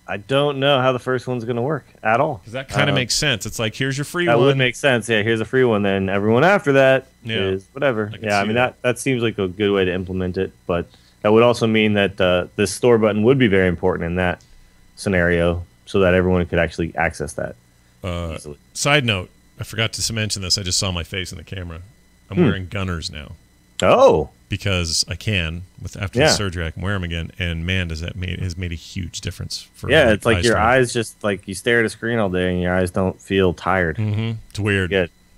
I don't know how the first one's going to work at all.
Because that kind of makes sense. It's like, here's your free one.
That would make sense. Yeah, here's a free one. Then everyone after that is whatever. I mean, that seems like a good way to implement it. But that would also mean that this store button would be very important in that scenario so that everyone could actually access that easily.
Side note, I forgot to mention this. I just saw my face in the camera. I'm wearing Gunners now.
Oh.
Because I can. After the surgery, I can wear them again. And man, has made a huge difference.
It's like your eyes just, like, you stare at a screen all day and your eyes don't feel tired.
Mm-hmm. It's weird.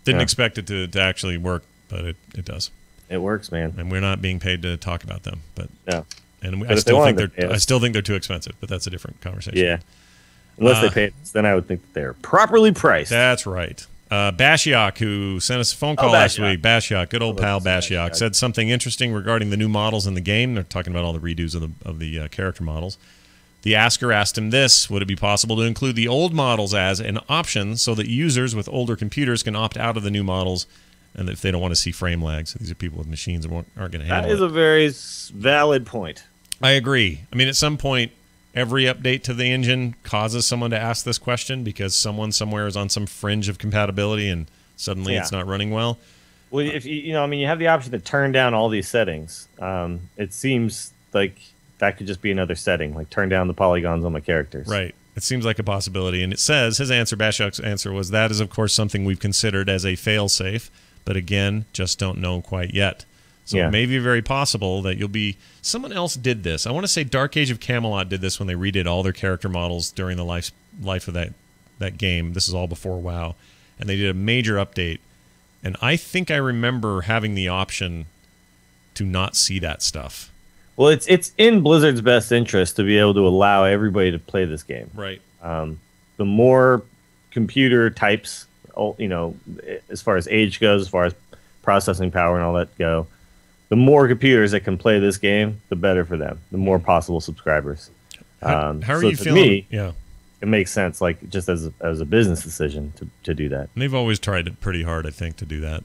Didn't expect it to actually work, but it does.
It works, man.
And we're not being paid to talk about them. But
no.
And I still think they're too expensive, but that's a different conversation.
Yeah. Unless they pay us, then I would think that they're properly priced.
That's right. Bashiok, who sent us a phone call last week, Bashiok, good old pal Bashiok, said something interesting regarding the new models in the game. They're talking about all the redos of the character models. The asker asked him this: would it be possible to include the old models as an option so that users with older computers can opt out of the new models, and if they don't want to see frame lags? These are people with machines that aren't going to handle it.
That is a very valid point.
I agree. I mean, at some point, every update to the engine causes someone to ask this question because someone somewhere is on some fringe of compatibility and suddenly it's not running well.
Well, if you have the option to turn down all these settings. It seems like that could just be another setting, like turn down the polygons on my characters.
Right. It seems like a possibility. And it says, his answer, Bashiok's answer was, that is, of course, something we've considered as a fail-safe, but again, just don't know quite yet. So it may be very possible that you'll be... Someone else did this. I want to say Dark Age of Camelot did this when they redid all their character models during the life of that game. This is all before WoW. And they did a major update. And I think I remember having the option to not see that stuff.
Well, it's in Blizzard's best interest to be able to allow everybody to play this game.
Right.
The more computer types, as far as age goes, as far as processing power and all that go, the more computers that can play this game, the better for them. The more possible subscribers.
How are you feeling?
Me, it makes sense, like just as a business decision to do that.
And they've always tried it pretty hard, I think, to do that.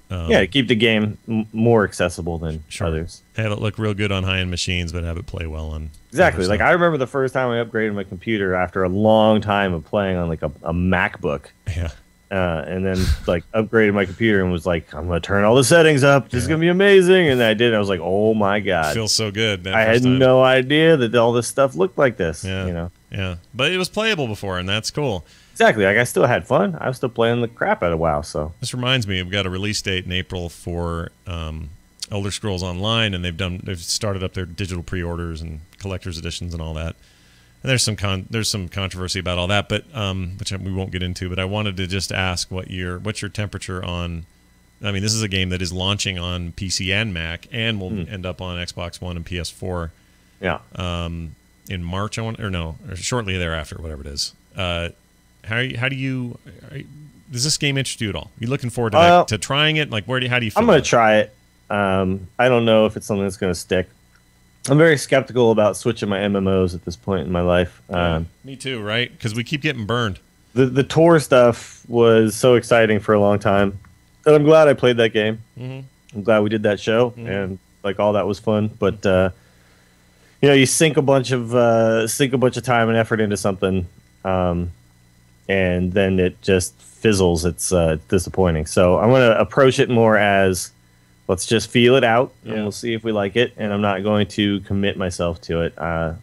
To keep the game more accessible than others.
Have it look real good on high-end machines, but have it play well on...
Exactly. Like, I remember the first time I upgraded my computer after a long time of playing on, like, a MacBook.
Yeah.
And then, like, upgraded my computer and was like, I'm going to turn all the settings up. This is going to be amazing. And I did. I was like, oh, my God.
It feels so good.
I had no idea that all this stuff looked like this.
Yeah. Yeah. But it was playable before, and that's cool.
Exactly. Like, I still had fun. I was still playing the crap out of WoW. So
this reminds me, we've got a release date in April for Elder Scrolls Online, and they've started up their digital pre-orders and collector's editions and all that. And there's some controversy about all that, but which we won't get into. But I wanted to just ask what's your temperature on? I mean, this is a game that is launching on PC and Mac, and will end up on Xbox One and PS4.
Yeah.
In March, or shortly thereafter, whatever it is. Does this game interest you at all? You looking forward to to trying it? Like, how do you feel?
I'm going to try it. I don't know if it's something that's going to stick. I'm very skeptical about switching my MMOs at this point in my life.
Me too, right? Because we keep getting burned.
The Tor stuff was so exciting for a long time, and I'm glad I played that game. Mm-hmm. I'm glad we did that show, and like all that was fun. But you sink a bunch of time and effort into something, and then it just fizzles. It's disappointing. So I'm going to approach it more as, let's just feel it out, and we'll see if we like it. And I'm not going to commit myself to it. I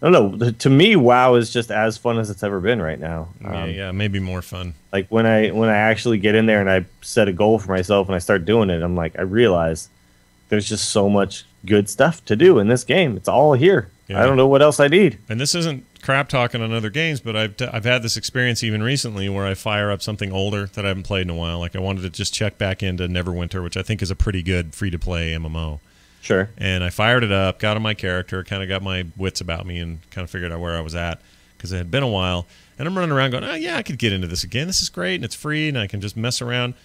don't know. To me, WoW is just as fun as it's ever been right now.
Maybe more fun.
Like when I actually get in there and I set a goal for myself and I start doing it, I'm like, I realize there's just so much good stuff to do in this game. It's all here. Yeah. I don't know what else I need.
And this isn't crap talking on other games, but I've had this experience even recently where I fire up something older that I haven't played in a while. Like I wanted to just check back into Neverwinter, which I think is a pretty good free-to-play MMO.
Sure.
And I fired it up, got on my character, kind of got my wits about me, and kind of figured out where I was at because it had been a while. And I'm running around going, oh, yeah, I could get into this again. This is great, and it's free, and I can just mess around.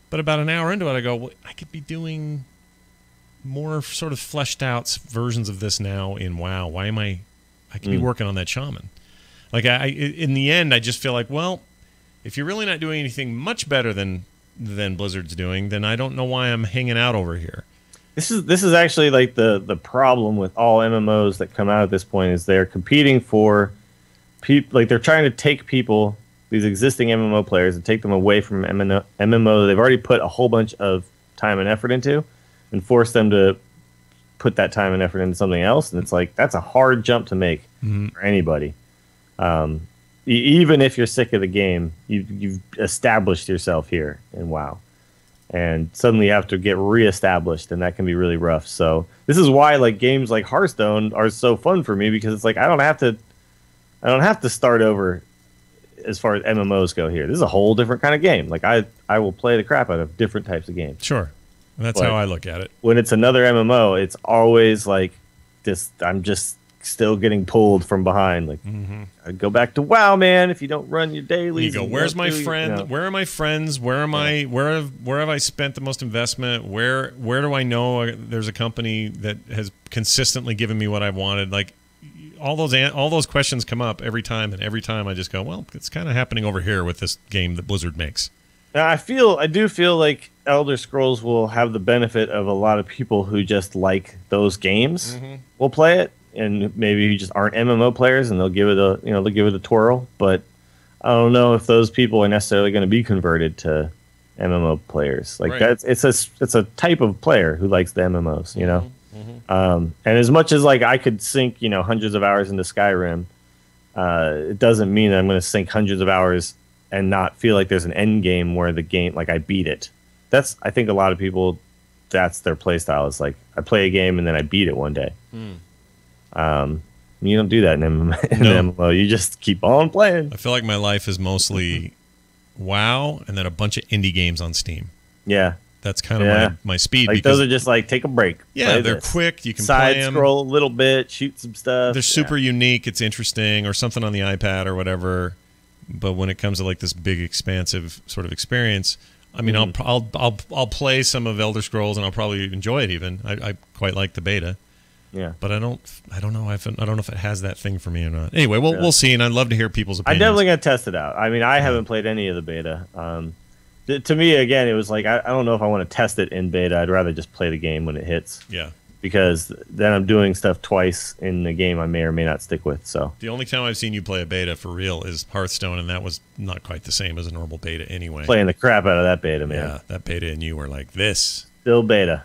But about an hour into it, I go, well, I could be doing more sort of fleshed out versions of this now in WoW. Why am I could be working on that shaman. Like in the end, I just feel like, well, if you're really not doing anything much better than Blizzard's doing, then I don't know why I'm hanging out over here.
This is actually like the problem with all MMOs that come out at this point is they're competing for people. Like they're trying to take people, these existing MMO players, and take them away from MMO they've already put a whole bunch of time and effort into, and force them to put that time and effort into something else. And it's like, that's a hard jump to make for anybody. Even if you're sick of the game, you've established yourself here in WoW. And suddenly you have to get reestablished, and that can be really rough. So this is why like games like Hearthstone are so fun for me, because it's like I don't have to start over as far as MMOs go here. This is a whole different kind of game. Like I will play the crap out of different types of games.
Sure. That's how I look at it.
When it's another MMO, it's always like this. I'm just still getting pulled from behind. Like, I'd go back to WoW, man. If you don't run your dailies,
You go, where's my friend? Where are my friends? Where am I? Where have I spent the most investment? Where do I know there's a company that has consistently given me what I wanted? Like, all those questions come up every time, and every time I just go, well, it's kind of happening over here with this game that Blizzard makes.
Now, I do feel like Elder Scrolls will have the benefit of a lot of people who just like those games will play it, and maybe who just aren't MMO players, and they'll give it a twirl. But I don't know if those people are necessarily going to be converted to MMO players. Like it's a type of player who likes the MMOs, you know. And as much as like I could sink hundreds of hours into Skyrim, it doesn't mean that I'm going to sink hundreds of hours and not feel like there's an end game where the game, like, I beat it. I think a lot of people, that's their play style. Is like, I play a game and then I beat it one day. You don't do that in MMO. You just keep on playing.
I feel like my life is mostly WoW and then a bunch of indie games on Steam.
Yeah.
That's kind of my speed.
Like, those are just like, take a break.
Yeah, they're quick. You can play them.
Side scroll a little bit, shoot some stuff.
They're super unique. It's interesting, or something on the iPad or whatever. But when it comes to like this big, expansive sort of experience, I mean, I'll play some of Elder Scrolls and I'll probably enjoy it. Even I quite like the beta. Yeah, but I don't know if it has that thing for me or not. Anyway, we'll see, and I'd love to hear people's opinions.
I'm definitely gonna test it out. I mean, I haven't played any of the beta. To me, again, it was like I don't know if I want to test it in beta. I'd rather just play the game when it hits.
Yeah.
Because then I'm doing stuff twice in the game I may or may not stick with. So
the only time I've seen you play a beta for real is Hearthstone, and that was not quite the same as a normal beta anyway.
Playing the crap out of that beta, man.
Yeah, that beta and you were like this.
Still beta.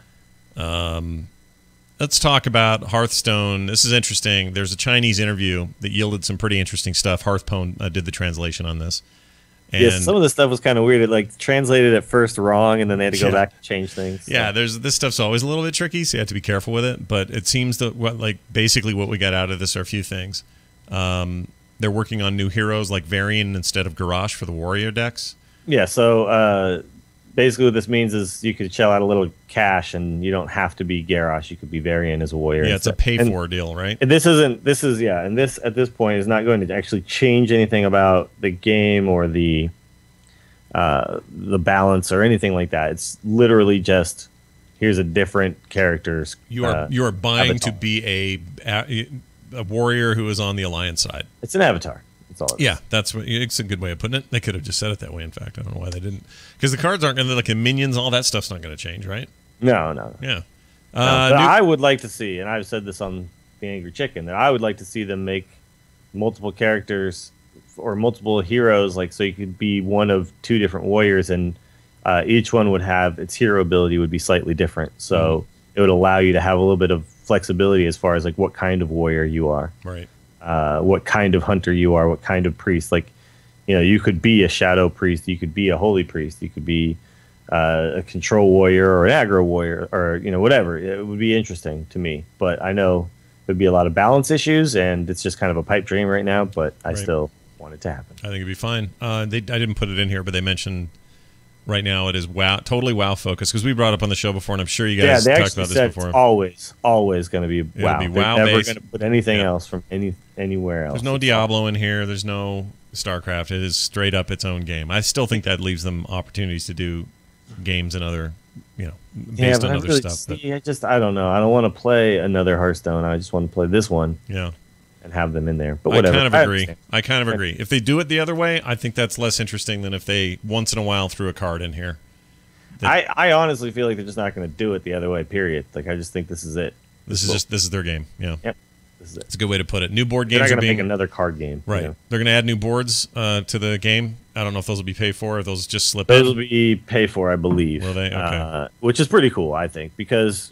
Let's talk about Hearthstone. This is interesting. There's a Chinese interview that yielded some pretty interesting stuff. Hearthstone did the translation on this. And
yeah, some of the stuff was kind of weird. It like translated at first wrong, and then they had to go back and change things. So.
Yeah, this stuff's always a little bit tricky, so you have to be careful with it. But it seems that basically what we got out of this are a few things. They're working on new heroes like Varian instead of Garrosh for the warrior decks. Yeah, so basically what this means is you could shell out a little cash, and you don't have to be Garrosh. You could be Varian as a warrior. Yeah, it's a pay-for deal, right?
And this at this point is not going to actually change anything about the game or the balance or anything like that. It's literally just here's a different character's.
You are buying avatar. To be a warrior who is on the Alliance side.
It's an avatar.
Yeah, it's a good way of putting it. They could have just said it that way. In fact, I don't know why they didn't, because the cards aren't going to like the minions. All that stuff's not going to change, right?
No.
Yeah.
But I would like to see, and I've said this on The Angry Chicken, that I would like to see them make multiple characters or multiple heroes, like so you could be one of two different warriors, and each one would have its hero ability would be slightly different. So it would allow you to have a little bit of flexibility as far as like what kind of warrior you are.
Right.
What kind of hunter you are, what kind of priest. Like, you could be a shadow priest, you could be a holy priest, you could be a control warrior or an aggro warrior, or whatever. It would be interesting to me, but I know there'd be a lot of balance issues, and it's just kind of a pipe dream right now. But I still want it to happen.
I think it'd be fine. I didn't put it in here, but they mentioned right now it is WoW, totally WoW focused, because we brought it up on the show before, and I'm sure you guys talked about this before.
It's always going to be WoW.
Be WoW.
They're never going to put anything else from anywhere else.
There's no Diablo in here. There's no StarCraft. It is straight up its own game. I still think that leaves them opportunities to do games and other, based on other stuff.
I don't know. I don't want to play another Hearthstone. I just want to play this one.
Yeah.
And have them in there. But whatever.
I kind of agree. If they do it the other way, I think that's less interesting than if they once in a while threw a card in here.
I honestly feel like they're just not going to do it the other way, period. Like, I just think this is it.
This is their game. Yeah.
Yep. This is it.
It's a good way to put it. New board games
are going to make another card game.
Right. They're going to add new boards to the game. I don't know if those will be paid for or those just slip
in. Those will be paid for, I believe.
Will they? Okay.
Which is pretty cool, I think, because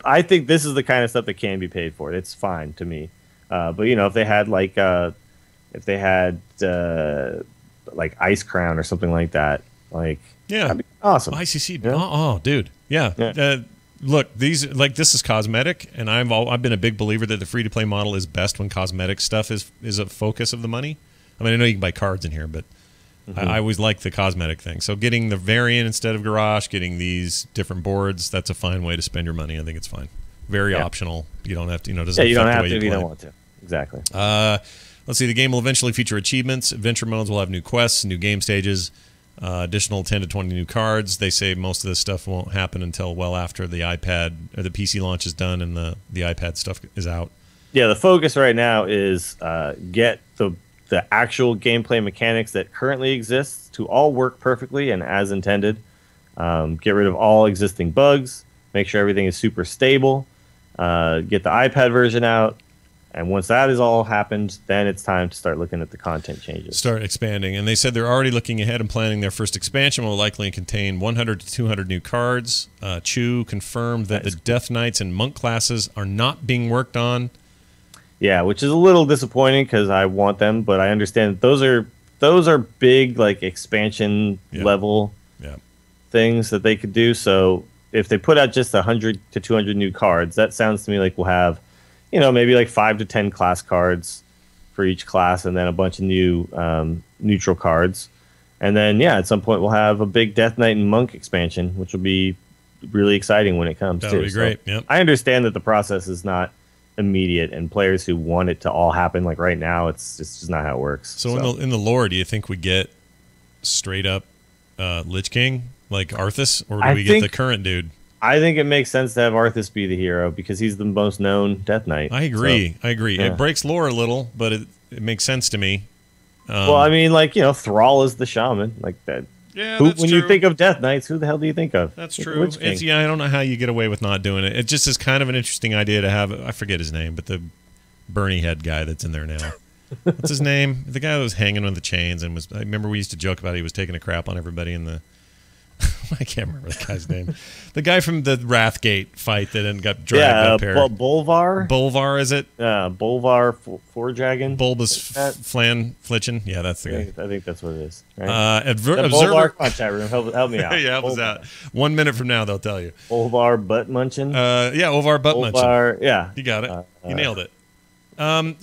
I think this is the kind of stuff that can be paid for. It's fine to me. But if they had like Ice Crown or something like that, like that'd be awesome.
ICC, dude, yeah. Look, this is cosmetic, and I've been a big believer that the free to play model is best when cosmetic stuff is a focus of the money. I mean, I know you can buy cards in here, but I always like the cosmetic thing. So getting the Variant instead of Garrosh, getting these different boards, that's a fine way to spend your money. I think it's fine. very optional. You don't have to, doesn't
Yeah, you don't
affect
have
the
to
way
if
you
you
play.
don't want to. Exactly.
Let's see. The game will eventually feature achievements. Adventure modes will have new quests, new game stages, additional 10 to 20 new cards. They say most of this stuff won't happen until well after the iPad or the PC launch is done and the iPad stuff is out.
Yeah, the focus right now is get the actual gameplay mechanics that currently exist to all work perfectly and as intended. Get rid of all existing bugs. Make sure everything is super stable. Get the iPad version out. And once that has all happened, then it's time to start looking at the content changes.
Start expanding. And they said they're already looking ahead and planning their first expansion will likely contain 100 to 200 new cards. Chu confirmed that the Death Knights and Monk classes are not being worked on.
Yeah, which is a little disappointing because I want them, but I understand those are big like expansion level things that they could do. So if they put out just 100 to 200 new cards, that sounds to me like we'll have, maybe like 5 to 10 class cards for each class, and then a bunch of new neutral cards. And then, at some point we'll have a big Death Knight and Monk expansion, which will be really exciting when it comes.
That would be great. Yep.
I understand that the process is not immediate, and players who want it to all happen like right now, it's just not how it works.
So in the lore, do you think we get straight up Lich King like Arthas, or do we get the current dude?
I think it makes sense to have Arthas be the hero because he's the most known Death Knight.
I agree.
So,
Yeah. It breaks lore a little, but it makes sense to me.
Well, I mean, Thrall is the shaman, like that.
Yeah,
when you think of Death Knights, who the hell do you think of?
That's true. I don't know how you get away with not doing it. It just is kind of an interesting idea to have. I forget his name, but the Bernie head guy that's in there now. What's his name? The guy that was hanging on the chains and I remember we used to joke about he was taking a crap on everybody in the. I can't remember the guy's name. The guy from the Wrathgate fight that then got dragged up here.
Bolvar?
Bolvar, is it?
Bolvar Fordragon?
Bulbous Flan Flitchin? Yeah, that's the guy.
I think that's what it is. Right?
Observer.
Bolvar, come on, chat room. Help me out.
Yeah, help us out. 1 minute from now, they'll tell you.
Bolvar Butt Munchin?
Ovar Butt Munchin.
Yeah.
You got it. You nailed it.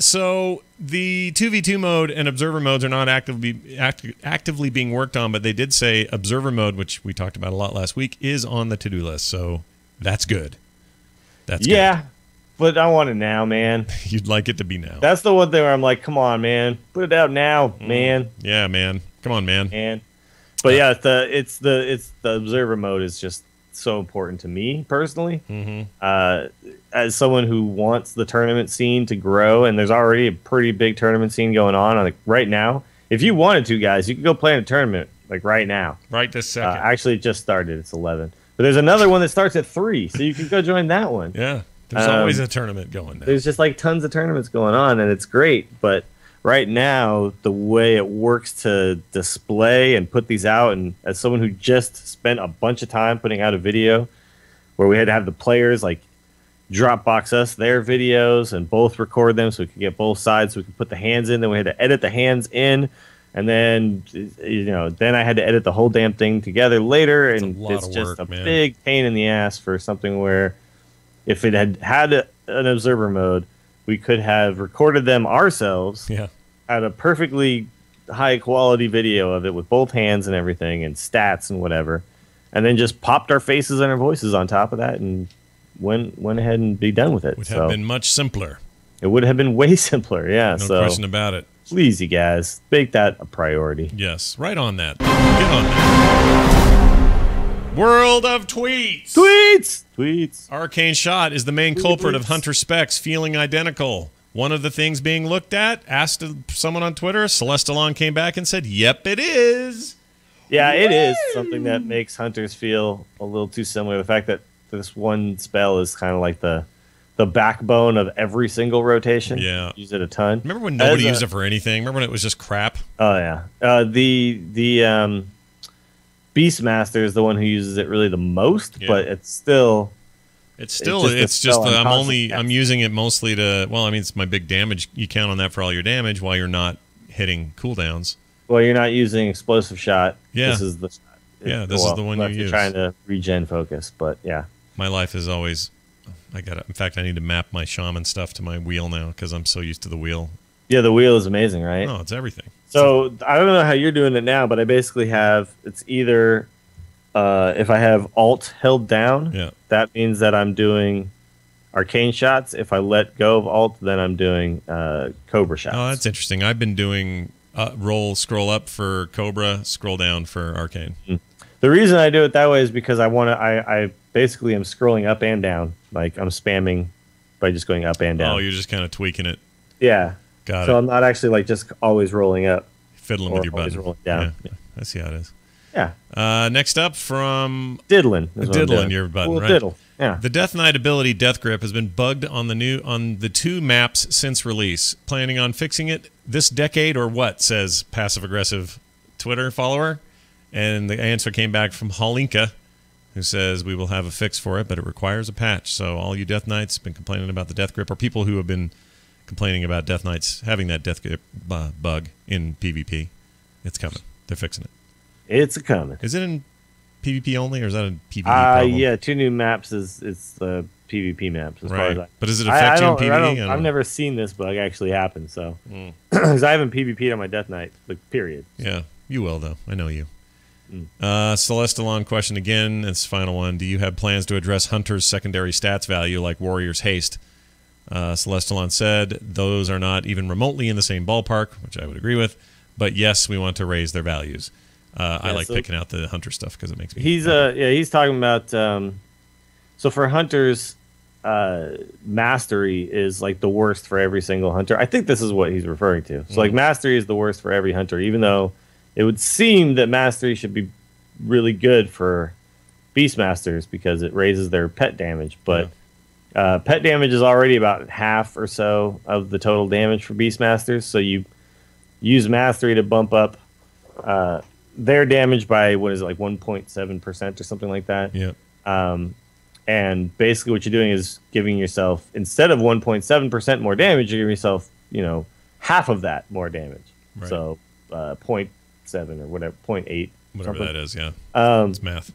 So the 2v2 mode and observer modes are not actively being worked on, but they did say observer mode, which we talked about a lot last week, is on the to-do list. So that's good. That's good.
But I want it now, man.
You'd like it to be now.
That's the one thing where I'm like, come on, man, put it out now, man.
Yeah, man. Come on, man.
But it's the observer mode is just so important to me personally. As someone who wants the tournament scene to grow, and there's already a pretty big tournament scene going on like right now. If you wanted to, guys, you could go play in a tournament like right now.
Right this second.
Actually, it just started. It's 11. But there's another one that starts at 3, so you can go join that one.
Yeah, there's always a tournament going now.
There's just like tons of tournaments going on, and it's great. But right now, the way it works to display and put these out, and as someone who just spent a bunch of time putting out a video where we had to have the players like Dropbox us their videos and both record them so we could get both sides so we could put the hands in, then we had to edit the hands in, and then then I had to edit the whole damn thing together later, and it's just a big pain in the ass for something where if it had an observer mode, we could have recorded them ourselves, had a perfectly high quality video of it with both hands and everything and stats and whatever, and then just popped our faces and our voices on top of that and went ahead and be done with it.
Would have been much simpler.
It would have been way simpler,
No question about it.
Please, you guys, make that a priority.
Yes, right on that. Get on that. World of tweets.
Tweets.
Arcane Shot is the main culprit of Hunter Specs feeling identical. One of the things being looked at, asked someone on Twitter, Celestalon came back and said, yep, it is.
Yeah, it is something that makes Hunters feel a little too similar. The fact that this one spell is kind of like the backbone of every single rotation.
Yeah.
Use it a ton.
Remember when nobody used it for anything? Remember when it was just crap?
Oh, yeah. The Beastmaster is the one who uses it really the most, but it's just
I'm using it mostly to, it's my big damage. You count on that for all your damage while you're not hitting cooldowns.
Well, you're not using explosive shot.
Yeah.
This is the
this is the one you use.
Trying to regen focus, but yeah.
My life is always, in fact, I need to map my shaman stuff to my wheel now because I'm so used to the wheel.
Yeah, the wheel is amazing, right?
No, it's everything.
So I don't know how you're doing it now, but I basically have, it's either if I have Alt held down, that means that I'm doing Arcane shots. If I let go of alt, then I'm doing Cobra shots.
Oh, that's interesting. I've been doing scroll up for Cobra, scroll down for Arcane.
The reason I do it that way is because I basically am scrolling up and down. Like I'm spamming by just going up and down.
Oh, you're just kind of tweaking it.
Yeah.
Got it.
So I'm not actually like just always rolling up.
Fiddling with your button.
Rolling down.
Yeah. I see how it is.
Yeah.
Next up from
Diddling.
Diddling your button, right?
Diddle. Yeah.
The Death Knight ability Death Grip has been bugged on the 2 maps since release. Planning on fixing it this decade or what? Says passive aggressive Twitter follower. And the answer came back from Holinka, who says we will have a fix for it, but it requires a patch. So all you Death Knights have been complaining about the Death Grip, or people who have been complaining about Death Knights having that Death Grip bug in PvP, it's coming. They're fixing it.
It's coming.
Is it in PvP only, or is that a PvE problem?
Yeah, 2 new maps it's the PvP maps. As
right.
far as
But does it affect you in PvE?
I've never seen this bug actually happen, so because I haven't PvP'd on my Death Knight, like period.
Yeah, you will though. I know you. Celestalon question again. It's the final one. Do you have plans to address Hunter's secondary stats value like Warrior's Haste? Celestalon said those are not even remotely in the same ballpark, which I would agree with. But yes, we want to raise their values. I like picking out the Hunter stuff because it makes me.
He's talking about. So for Hunters, Mastery is like the worst for every single Hunter. I think this is what he's referring to. So like Mastery is the worst for every Hunter, even though it would seem that Mastery should be really good for Beastmasters because it raises their pet damage. But pet damage is already about half or so of the total damage for Beastmasters. So you use Mastery to bump up their damage by, what is it, like 1.7% or something like that.
Yeah.
And basically what you're doing is giving yourself, instead of 1.7% more damage, you're giving yourself, half of that more damage. Right. So 0.7 or whatever, 0.8.
Whatever
something.
that is, yeah. It's math.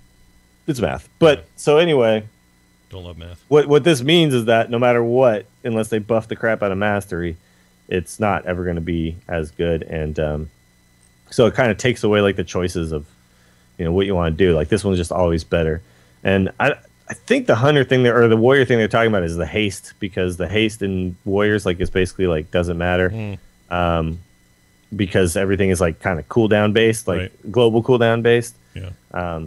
It's math. But, so anyway.
Don't love math.
What this means is that no matter what, unless they buff the crap out of Mastery, it's not ever going to be as good. And so it kind of takes away, like, the choices of, what you want to do. Like, this one's just always better. And I think the Hunter thing or the Warrior thing they're talking about is the haste, because the haste in Warriors, like, is basically, like, doesn't matter. Because everything is, like, kind of cooldown based, like global cooldown based.
Yeah.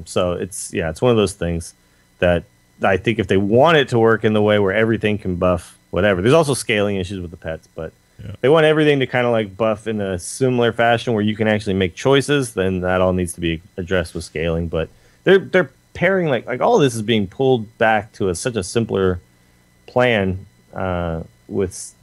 So it's one of those things that I think if they want it to work in the way where everything can buff whatever. There's also scaling issues with the pets, but they want everything to kind of like buff in a similar fashion where you can actually make choices. Then that all needs to be addressed with scaling. But they're pairing like all of this is being pulled back to such a simpler plan with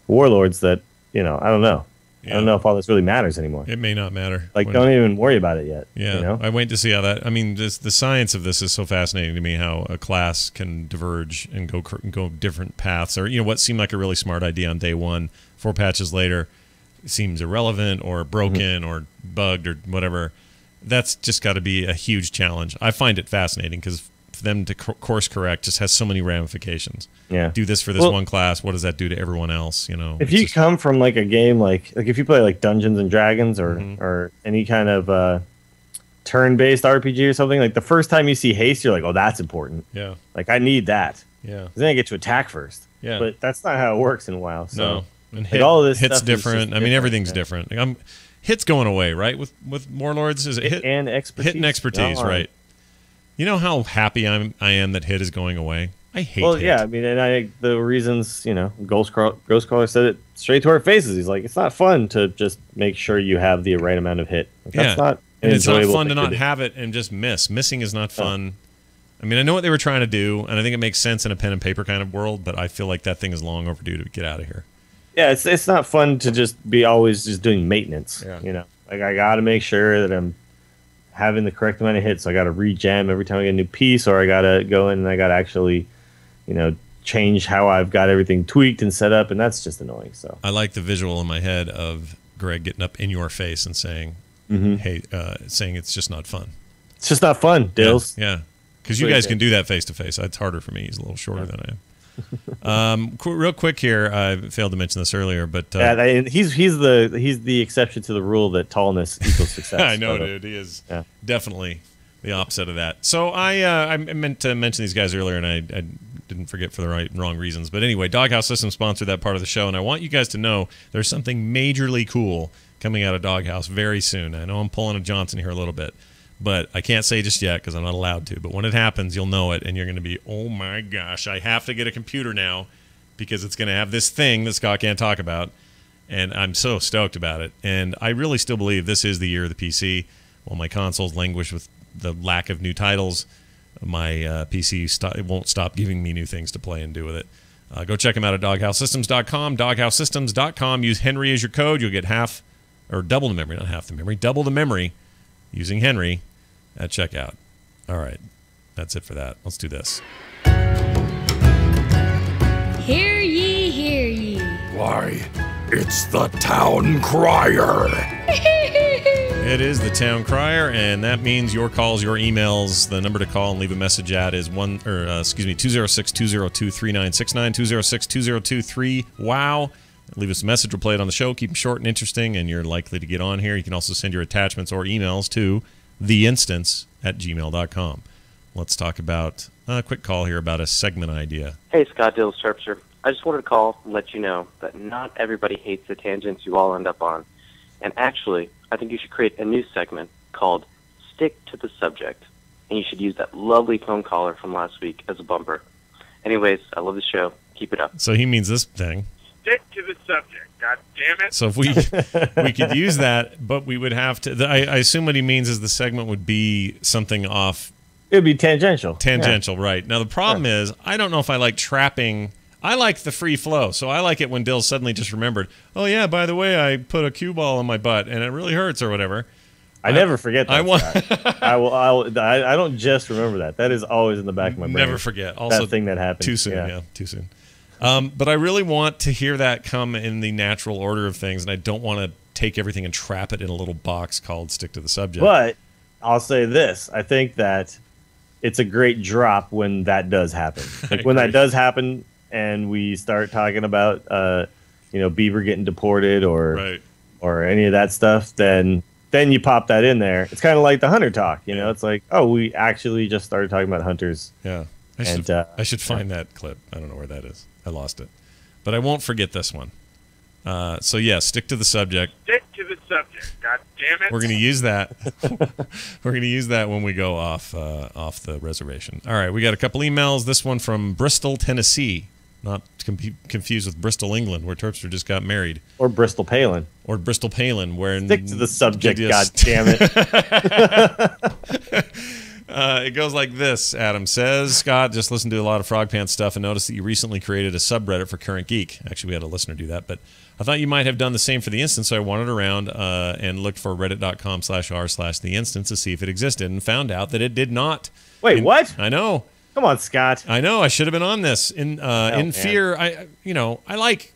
Warlords that I don't know. Yeah. I don't know if all this really matters anymore.
It may not matter.
Like, don't even worry about it yet.
Yeah, I wait to see how that. I mean, the science of this is so fascinating to me. How a class can diverge and go different paths, or what seemed like a really smart idea on day one, 4 patches later, seems irrelevant or broken or bugged or whatever. That's just got to be a huge challenge. I find it fascinating because for them to course correct just has so many ramifications. Yeah, do this for this one class. What does that do to everyone else?
If you come from like a game like if you play like Dungeons and Dragons or any kind of turn-based RPG or something, like the first time you see haste, you're like, oh, that's important. Yeah, like I need that. Yeah, then I get to attack first. Yeah, but that's not how it works in WoW. So
no, and
all of this
hit's
stuff
different. I mean, everything's different. Like, hit's going away, right? With Warlords, is it hit
and expertise?
Hit and expertise, right? You know how happy I am that hit is going away. I hate hit.
Yeah, I mean, and the reasons, Ghostcrawler said it straight to our faces. He's like, it's not fun to just make sure you have the right amount of hit. Like, that's not
and it's not fun to not have it and just miss. Missing is not fun. I mean, I know what they were trying to do, and I think it makes sense in a pen and paper kind of world, but I feel like that thing is long overdue to get out of here.
Yeah, it's not fun to just be always just doing maintenance. Yeah. Like I got to make sure that I'm having the correct amount of hits. So I got to re-jam every time I get a new piece, or I got to go in and I got to actually, change how I've got everything tweaked and set up, and that's just annoying. So
I like the visual in my head of Greg getting up in your face and saying, "Hey," saying it's just not fun.
It's just not fun, Dills.
Yeah, because you guys can do that face to face. It's harder for me. He's a little shorter than I am. Real quick here, I failed to mention this earlier, but
he's the exception to the rule that tallness equals success.
I know, dude. He is definitely the opposite of that. So I meant to mention these guys earlier, and I didn't forget for the wrong reasons. But anyway, Doghouse Systems sponsored that part of the show, and I want you guys to know there's something majorly cool coming out of Doghouse very soon. I know I'm pulling a Johnson here a little bit, but I can't say just yet because I'm not allowed to. But when it happens, you'll know it, and you're going to be, oh my gosh, I have to get a computer now because it's going to have this thing that Scott can't talk about, and I'm so stoked about it. And I really still believe this is the year of the PC. While my consoles languish with the lack of new titles, my PC won't stop giving me new things to play and do with it. Go check them out at doghousesystems.com, doghousesystems.com. Use Henry as your code. You'll get half, or double the memory, not half the memory, double the memory using Henry at checkout. All right, that's it for that. Let's do this.
Hear ye, hear ye.
Why, it's the town crier.
It is the Town Crier, and that means your calls, your emails. The number to call and leave a message at is 206-202-3969, 206-202-3WOW. Leave us a message. We'll play it on the show. Keep them short and interesting, and you're likely to get on here. You can also send your attachments or emails to theinstance@gmail.com. Let's talk about a quick call here about a segment idea.
Hey, Scott Dill Sharpster. I just wanted to call and let you know that not everybody hates the tangents you all end up on. And actually, I think you should create a new segment called Stick to the Subject. And you should use that lovely phone caller from last week as a bumper. Anyways, I love the show. Keep it up.
So he means this thing.
Stick to the subject. God damn it.
So if we could use that, but we would have to. I assume what he means is the segment would be something off.
It would be tangential.
Tangential, right. Now, the problem is, I don't know if I like trapping. I like the free flow, so I like it when Dill suddenly just remembered, oh, yeah, by the way, I put a cue ball on my butt, and it really hurts or whatever.
I never forget that.
I want.
I don't just remember that. That is always in the back of my brain.
Never forget. Also,
that thing that happened.
Too soon, yeah too soon. But I really want to hear that come in the natural order of things, and I don't want to take everything and trap it in a little box called Stick to the Subject.
But I'll say this. I think that it's a great drop when that does happen. Like when that does happen and we start talking about, Beaver getting deported or any of that stuff, then you pop that in there. It's kind of like the hunter talk, you know? It's like, oh, we actually just started talking about hunters.
Yeah. I should find that clip. I don't know where that is. I lost it. But I won't forget this one. So, yeah, stick to the subject.
Stick to the subject. God damn it.
We're going to use that. We're going to use that when we go off the reservation. All right, we got a couple emails. This one from Bristol, Tennessee. Not confused with Bristol, England, where Terpster just got married.
Or Bristol Palin.
Or Bristol Palin, where...
Stick to the subject, God damn it.
It goes like this, Adam says. Scott, just listened to a lot of Frog Pants stuff and noticed that you recently created a subreddit for Current Geek. Actually, we had a listener do that, but I thought you might have done the same for the instance, so I wandered around and looked for reddit.com/r/the instance to see if it existed and found out that it did not.
Wait, what?
I know.
Come on, Scott.
I know. I should have been on this. In fear, I like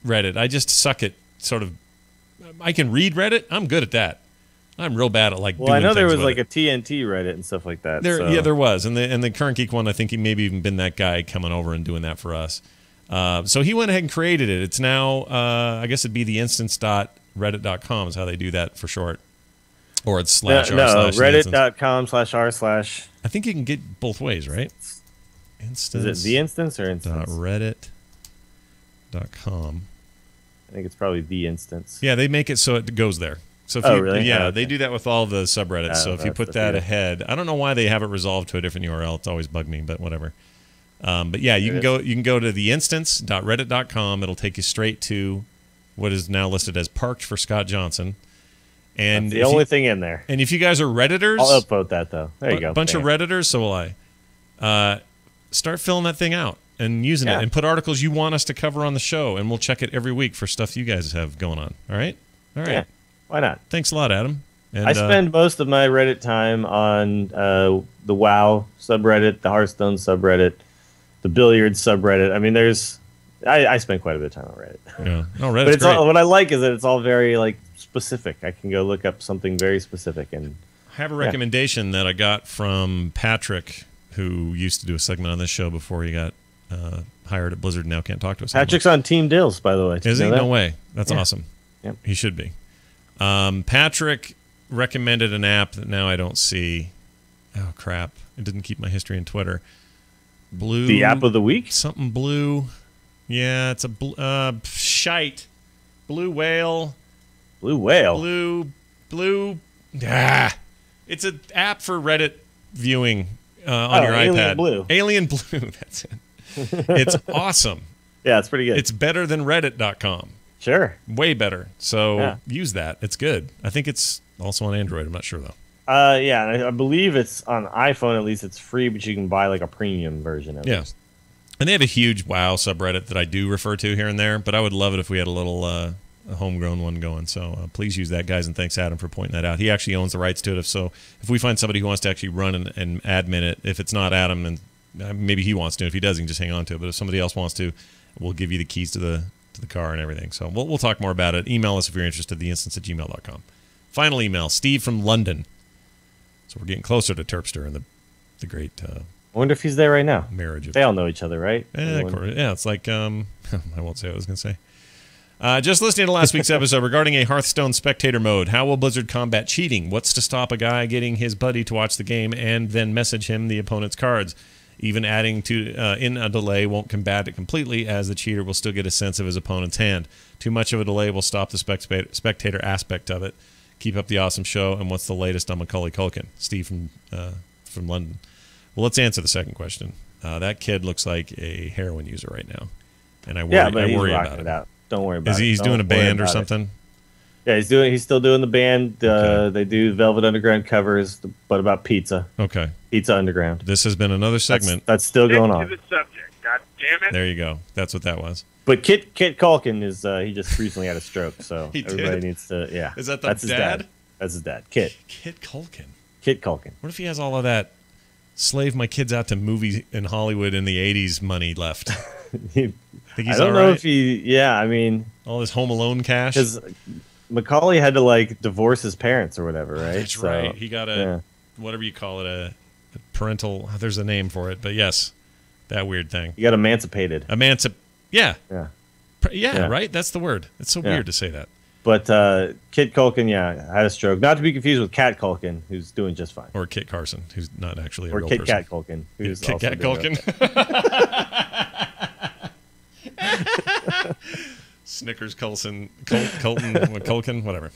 Reddit. I just suck at sort of. I can read Reddit. I'm good at that. I'm real bad at doing
I know there was
like
a TNT Reddit and stuff like that.
Yeah, there was, and the Current Geek one. I think he maybe even been that guy coming over and doing that for us. So he went ahead and created it. It's now, I guess it'd be the instance.reddit.com is how they do that for short. Or it's /
reddit.com/r/.
I think you can get both ways, right? Instance.
Is it the instance or instance?
Reddit.com.
I think it's probably the instance.
Yeah, they make it so it goes there. So if
really?
Yeah,
okay.
They do that with all the subreddits. So if you put that ahead, I don't know why they have it resolved to a different URL. It's always bugged me, but whatever. But yeah, you can go to theinstance.reddit.com. It'll take you straight to what is now listed as parked for Scott Johnson. And
that's the only thing in there.
And if you guys are Redditors,
I'll upvote that though. There you go.
A bunch of Redditors, so will I. Start filling that thing out and using it, and put articles you want us to cover on the show, and we'll check it every week for stuff you guys have going on. All right.
Yeah. Why not?
Thanks a lot, Adam. And,
I spend most of my Reddit time on the WoW subreddit, the Hearthstone subreddit, the Billiards subreddit. I mean, I spend quite a bit of time on Reddit.
Yeah. No, Reddit's
but it's
great.
what I like is that it's all very specific. I can go look up something very specific. And
I have a recommendation that I got from Patrick, who used to do a segment on this show before he got hired at Blizzard and now can't talk to us
Patrick's on Team Dills, by the way.
Is he? No way. That's awesome.
Yep.
He should be. Patrick recommended an app that now I don't see. Oh, crap. It didn't keep my history in Twitter. Blue.
The app of the week?
Something blue. Yeah, it's a shite. Blue whale.
Blue whale.
Blue. Ah. It's an app for Reddit viewing on your
Alien
iPad.
Blue.
Alien Blue. That's it. It's awesome.
Yeah, it's pretty good.
It's better than Reddit.com.
Sure.
Way better. So use that. It's good. I think it's also on Android. I'm not sure, though.
Yeah, and I believe it's on iPhone, at least it's free, but you can buy like a premium version of it.
Yeah. And they have a huge WoW subreddit that I do refer to here and there, but I would love it if we had a little a homegrown one going. So please use that, guys, and thanks, Adam, for pointing that out. He actually owns the rights to it. So if we find somebody who wants to actually run and admin it, if it's not Adam, then maybe he wants to. If he does, he can just hang on to it. But if somebody else wants to, we'll give you the keys to the car and everything. So we'll talk more about it. Email us if you're interested, theinstance@gmail.com. Final email, Steve from London. So we're getting closer to Terpster and the great
I wonder if he's there right now.
marriage of...
They all know each other, right?
Yeah, it's like... I won't say what I was going to say. Just listening to last week's episode regarding a Hearthstone spectator mode. How will Blizzard combat cheating? What's to stop a guy getting his buddy to watch the game and then message him the opponent's cards? Even adding to in a delay won't combat it completely, as the cheater will still get a sense of his opponent's hand. Too much of a delay will stop the spectator aspect of it. Keep up the awesome show. And what's the latest on Macaulay Culkin? Steve from London. Well, let's answer the second question. That kid looks like a heroin user right now, and I worry about it.
Out. Don't worry about it.
He's doing a band or something?
Yeah, he's still doing the band. Okay. They do Velvet Underground covers, but about pizza.
Okay.
Pizza Underground.
This has been another segment.
That's still going on.
To the subject. God damn it.
There you go. That's what that was.
But Kit Culkin is he just recently had a stroke, so everybody needs to
Is that
that's
his dad?
That's his dad. Kit
Culkin.
Kit Culkin.
What if he has all of that slave my kids out to movies in Hollywood in the 80s money left?
Think
he's
I don't know if I mean
all this Home Alone cash.
Because Macaulay had to like divorce his parents or whatever, right?
That's right. He got whatever you call it, a parental. There's a name for it, but yes, that weird thing.
He got emancipated.
Yeah.
Yeah.
Right. That's the word. It's so weird to say that.
But Kit Culkin, had a stroke. Not to be confused with Cat Culkin, who's doing just fine.
Or Kit Carson, who's not actually a
real person. Or Kit Kat Culkin, who's
Kit
also
Kat Culkin. Snickers Colton, whatever.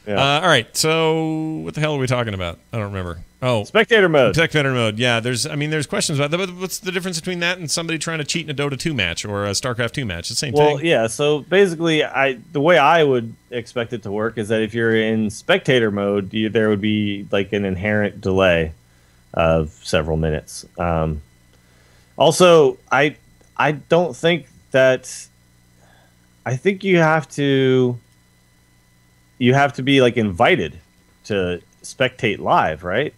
Yeah. All right. So what the hell are we talking about? I don't remember. Oh,
spectator mode.
Spectator mode. Yeah. There's questions about that. But what's the difference between that and somebody trying to cheat in a Dota 2 match or a StarCraft 2 match? The same thing.
Well, yeah. So basically, the way I would expect it to work is that if you're in spectator mode, there would be like an inherent delay of several minutes. Also, I don't think that. I think you have to be like invited to spectate live, right?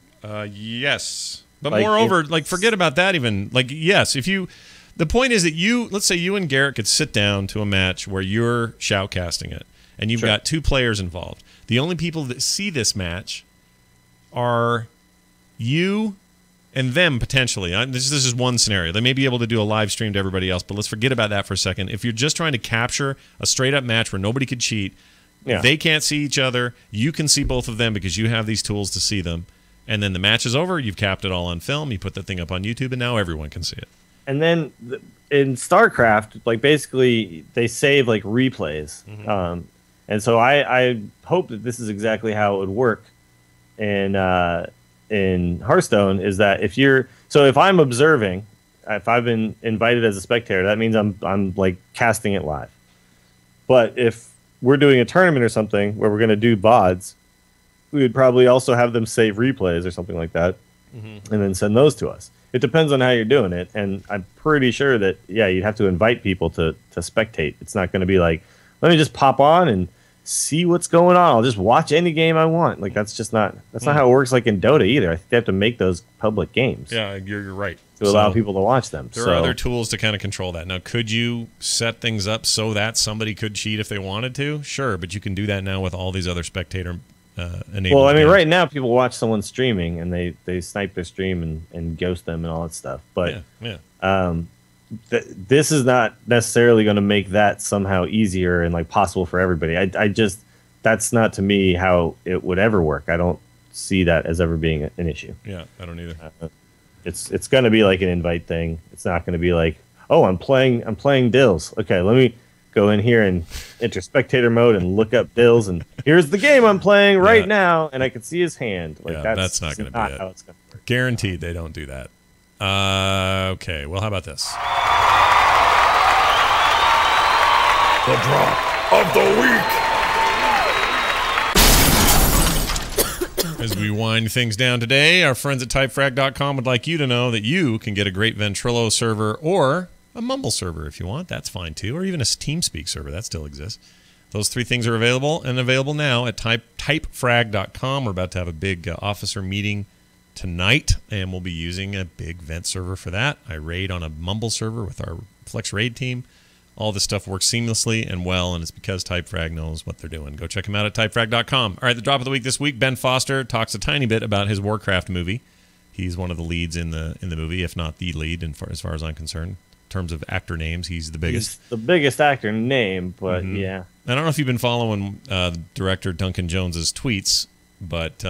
Yes. But moreover, forget about that even. Yes, the point is that let's say you and Garrett could sit down to a match where you're shoutcasting it and you've got two players involved. The only people that see this match are you and them potentially. This is one scenario. They may be able to do a live stream to everybody else, but let's forget about that for a second. If you're just trying to capture a straight-up match where nobody could cheat, they can't see each other, you can see both of them because you have these tools to see them, and then the match is over, you've capped it all on film, you put the thing up on YouTube, and now everyone can see it. And
then in StarCraft, basically, they save, replays. Mm-hmm. And so I hope that this is exactly how it would work in Hearthstone, is that if I'm observing, if I've been invited as a spectator, that means I'm casting it live. But if we're doing a tournament or something where we're going to do VODs, we would probably also have them save replays or something like that, and then send those to us. It depends on how you're doing it, and I'm pretty sure that you'd have to invite people to spectate. It's not going to be like, let me just pop on and see what's going on. I'll just watch any game I want. That's not how it works in Dota either. I think they have to make those public games.
Yeah, you're right.
To allow people to watch them.
There are other tools to kind of control that. Now, could you set things up so that somebody could cheat if they wanted to? Sure, but you can do that now with all these other spectator enabled
Well, I mean,
games.
right now people watch someone streaming and they snipe their stream and ghost them and all that stuff. But this is not necessarily going to make that somehow easier and possible for everybody. I just, that's not to me how it would ever work. I don't see that as ever being an issue.
Yeah, I don't either.
It's going to be like an invite thing. It's not going to be like, oh, I'm playing Dills. Okay, let me go in here and enter spectator mode and look up Dills, and here's the game I'm playing right now, and I can see his hand. Like
that's not going to be it.
How it's going to work.
Guaranteed they don't do that. Okay, well, how about this?
The drop of the week.
As we wind things down today, our friends at typefrag.com would like you to know that you can get a great Ventrilo server or a Mumble server if you want. That's fine too. Or even a TeamSpeak server. That still exists. Those 3 things are available now at typefrag.com. We're about to have a big officer meeting tonight, and we'll be using a big vent server for that. I raid on a Mumble server with our Flex Raid team. All this stuff works seamlessly and well, and it's because Typefrag knows what they're doing. Go check them out at typefrag.com. All right, the drop of the week this week, Ben Foster talks a tiny bit about his Warcraft movie. He's one of the leads in the movie, if not the lead, as far as I'm concerned. In terms of actor names, he's the biggest.
He's the biggest actor name, but yeah.
I don't know if you've been following director Duncan Jones's tweets, but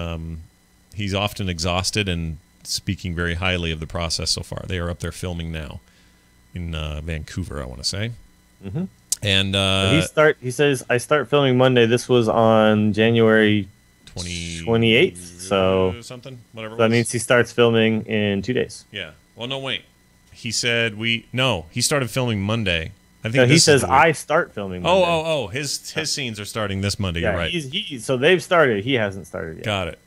he's often exhausted and speaking very highly of the process so far. They are up there filming now in Vancouver, I want to say.
Mm-hmm.
And
he says, I start filming Monday. This was on January 28th. So
something, whatever.
That means he starts filming in 2 days.
Yeah. Well, no, wait. He said he started filming Monday. I think
he says I start filming Monday.
His scenes are starting this Monday.
Yeah,
you're right.
So they've started. He hasn't started yet.
Got it.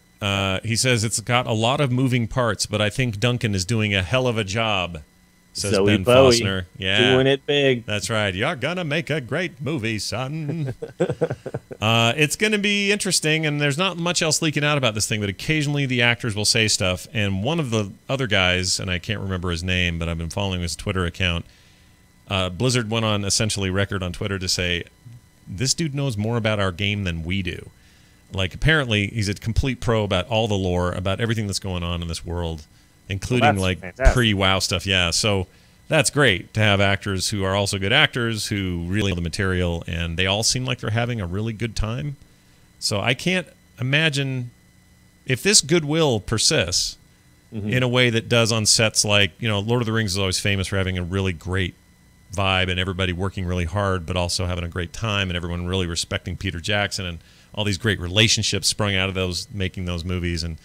He says it's got a lot of moving parts, but I think Duncan is doing a hell of a job. Says
Zoe
Ben
Bowie,
Fostner. Yeah.
doing it big.
That's right. You're going to make a great movie, son. It's going to be interesting, and there's not much else leaking out about this thing, but occasionally the actors will say stuff, and one of the other guys, and I can't remember his name, but I've been following his Twitter account, Blizzard went on essentially record on Twitter to say, this dude knows more about our game than we do. Like, apparently, he's a complete pro about all the lore, about everything that's going on in this world, including pre-WoW stuff. Yeah, so that's great to have actors who are also good actors who really know the material, and they all seem like they're having a really good time. So I can't imagine if this goodwill persists in a way that does on sets like, Lord of the Rings is always famous for having a really great vibe and everybody working really hard but also having a great time and everyone really respecting Peter Jackson and all these great relationships sprung out of those making those movies and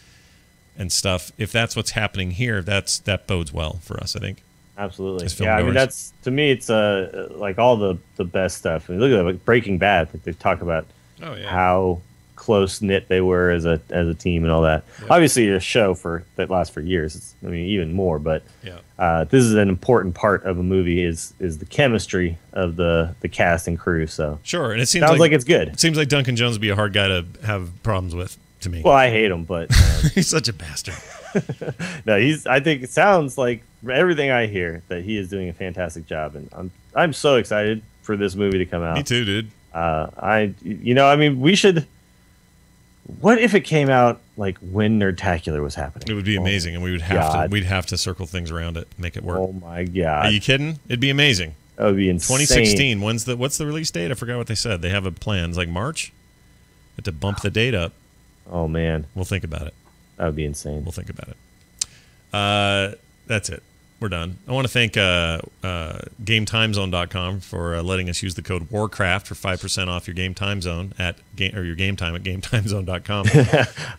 stuff. If that's what's happening here, that bodes well for us, I think.
Absolutely. Yeah, I mean, that's, to me, it's like all the best stuff. I mean, look at like Breaking Bad. Like they talk about how close knit they were as a team and all that. Yep. Obviously, a show that lasts for years. Even more. But this is an important part of a movie is the chemistry of the cast and crew. So
sure, and it
sounds like it's good.
It seems like Duncan Jones would be a hard guy to have problems with. To me.
Well, I hate him, but
he's such a bastard.
No, I think it sounds like everything I hear that he is doing a fantastic job, and I'm so excited for this movie to come out.
Me too, dude.
We should. What if it came out like when Nerdtacular was happening?
It would be amazing, and we'd have to circle things around it, make it work.
Oh my god!
Are you kidding? It'd be amazing.
That would be insane.
2016. What's the release date? I forgot what they said. They have a plan. It's like March. Have to bump the date up.
Oh, man.
We'll think about it.
That would be insane.
We'll think about it. That's it. We're done. I want to thank GameTimeZone.com for letting us use the code Warcraft for 5% off your game time zone your game time at GameTimeZone.com.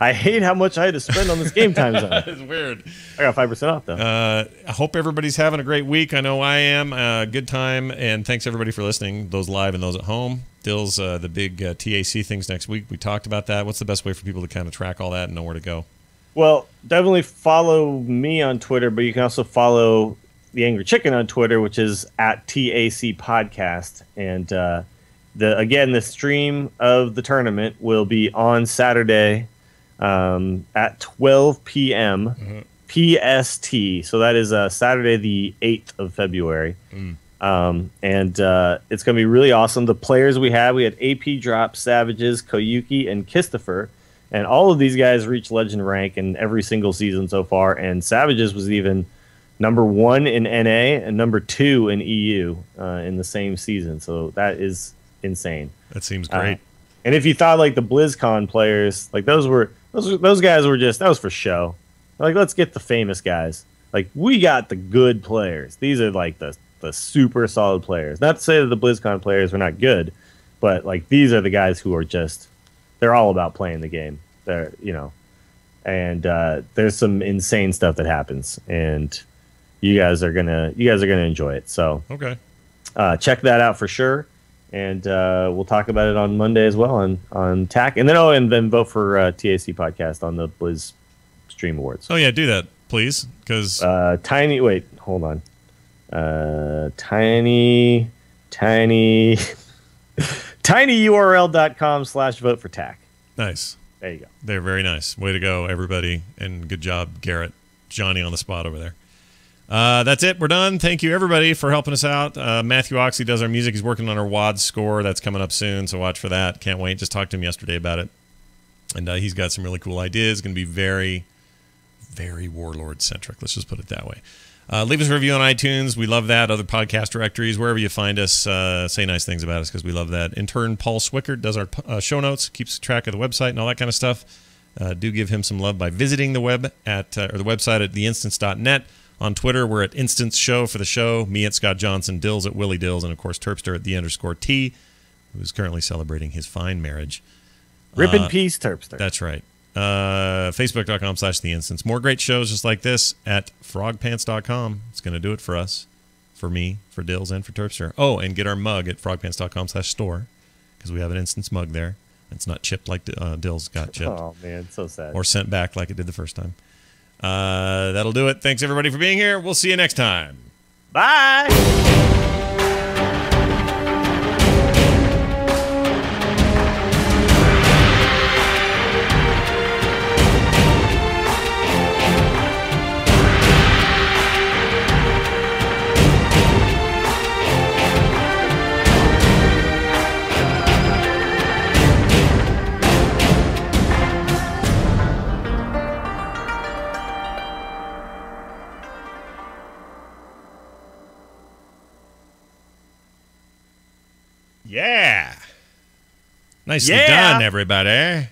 I hate how much I had to spend on this game time zone.
It's weird.
I got 5% off, though.
I hope everybody's having a great week. I know I am. Good time. And thanks, everybody, for listening, those live and those at home. Dill's the big TAC things next week. We talked about that. What's the best way for people to kind of track all that and know where to go?
Well, definitely follow me on Twitter, but you can also follow The Angry Chicken on Twitter, which is at TAC Podcast. And the stream of the tournament will be on Saturday at 12 p.m. PST. So that is Saturday the 8th of February. And it's going to be really awesome. The players we had AP Drop, Savages, Koyuki, and Christopher. And all of these guys reached legend rank in every single season so far. And Savages was even number 1 in NA and number 2 in EU in the same season. So that is insane.
That seems great.
And if you thought like the BlizzCon players, like those guys were just, that was for show. Like, let's get the famous guys. Like, we got the good players. These are like the super solid players. Not to say that the BlizzCon players were not good, but like these are the guys who are just, they're all about playing the game. They're, you know, and there's some insane stuff that happens, and you guys are gonna enjoy it. So
okay,
check that out for sure, and we'll talk about it on Monday as well on TAC, and then vote for TAC podcast on the Blizz Stream Awards.
Oh yeah, do that please, because
hold on. Tiny tinyurl.com/vote for TAC.
Nice.
There you go.
They're very nice. Way to go, everybody, and good job, Garrett. Johnny on the spot over there. That's it. We're done. Thank you, everybody, for helping us out. Matthew Oxley does our music. He's working on our WAD score. That's coming up soon, so watch for that. Can't wait. Just talked to him yesterday about it. And he's got some really cool ideas. Going to be very, very Warlord-centric. Let's just put it that way. Leave us a review on iTunes. We love that. Other podcast directories, wherever you find us, say nice things about us because we love that. Intern Paul Swickert does our show notes, keeps track of the website and all that kind of stuff. Do give him some love by visiting the web at or the website at theinstance.net. On Twitter, we're at Instance Show for the show. Me at Scott Johnson, Dills at Willie Dills, and of course Terpster at _T, who's currently celebrating his fine marriage.
Rip in peace, Terpster.
That's right. Facebook.com/theinstance. More great shows just like this at frogpants.com. It's going to do it for us, for me, for Dills, and for Terpster. Oh, and get our mug at frogpants.com/store because we have an Instance mug there. It's not chipped like Dills got chipped.
Oh, man, so sad.
Or sent back like it did the first time. That'll do it. Thanks, everybody, for being here. We'll see you next time.
Bye!
Yeah. Nicely done, everybody.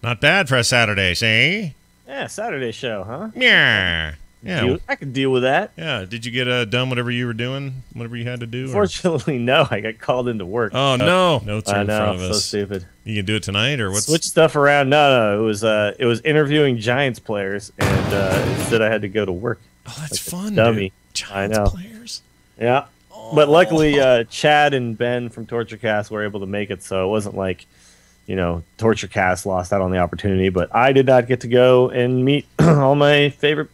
Not bad for a Saturday, see?
Yeah, Saturday show, huh?
Yeah. Yeah.
I could deal with that.
Yeah. Did you get done whatever you were doing, whatever you had to do?
Fortunately, no. I got called into work.
Oh, no. Notes are
I
in
know,
front of us.
so stupid.
You can do it tonight, or what's...
Switch stuff around. No. It was interviewing Giants players, and instead I had to go to work.
Oh, that's fun,
dummy.
Dude. Giants
I know.
players.
Yeah. But luckily, Chad and Ben from TortureCast were able to make it, so it wasn't like, TortureCast lost out on the opportunity. But I did not get to go and meet all my favorite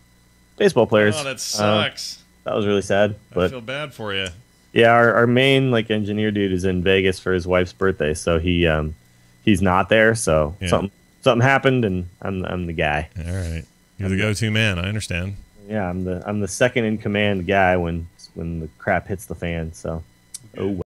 baseball players.
Oh, that sucks.
That was really sad.
I feel bad for you.
Yeah, our main engineer dude is in Vegas for his wife's birthday, so he's not there. So something happened, and I'm the guy.
All right, you're the go-to man. I understand.
Yeah, I'm the second in command guy when the crap hits the fan. So, oh well.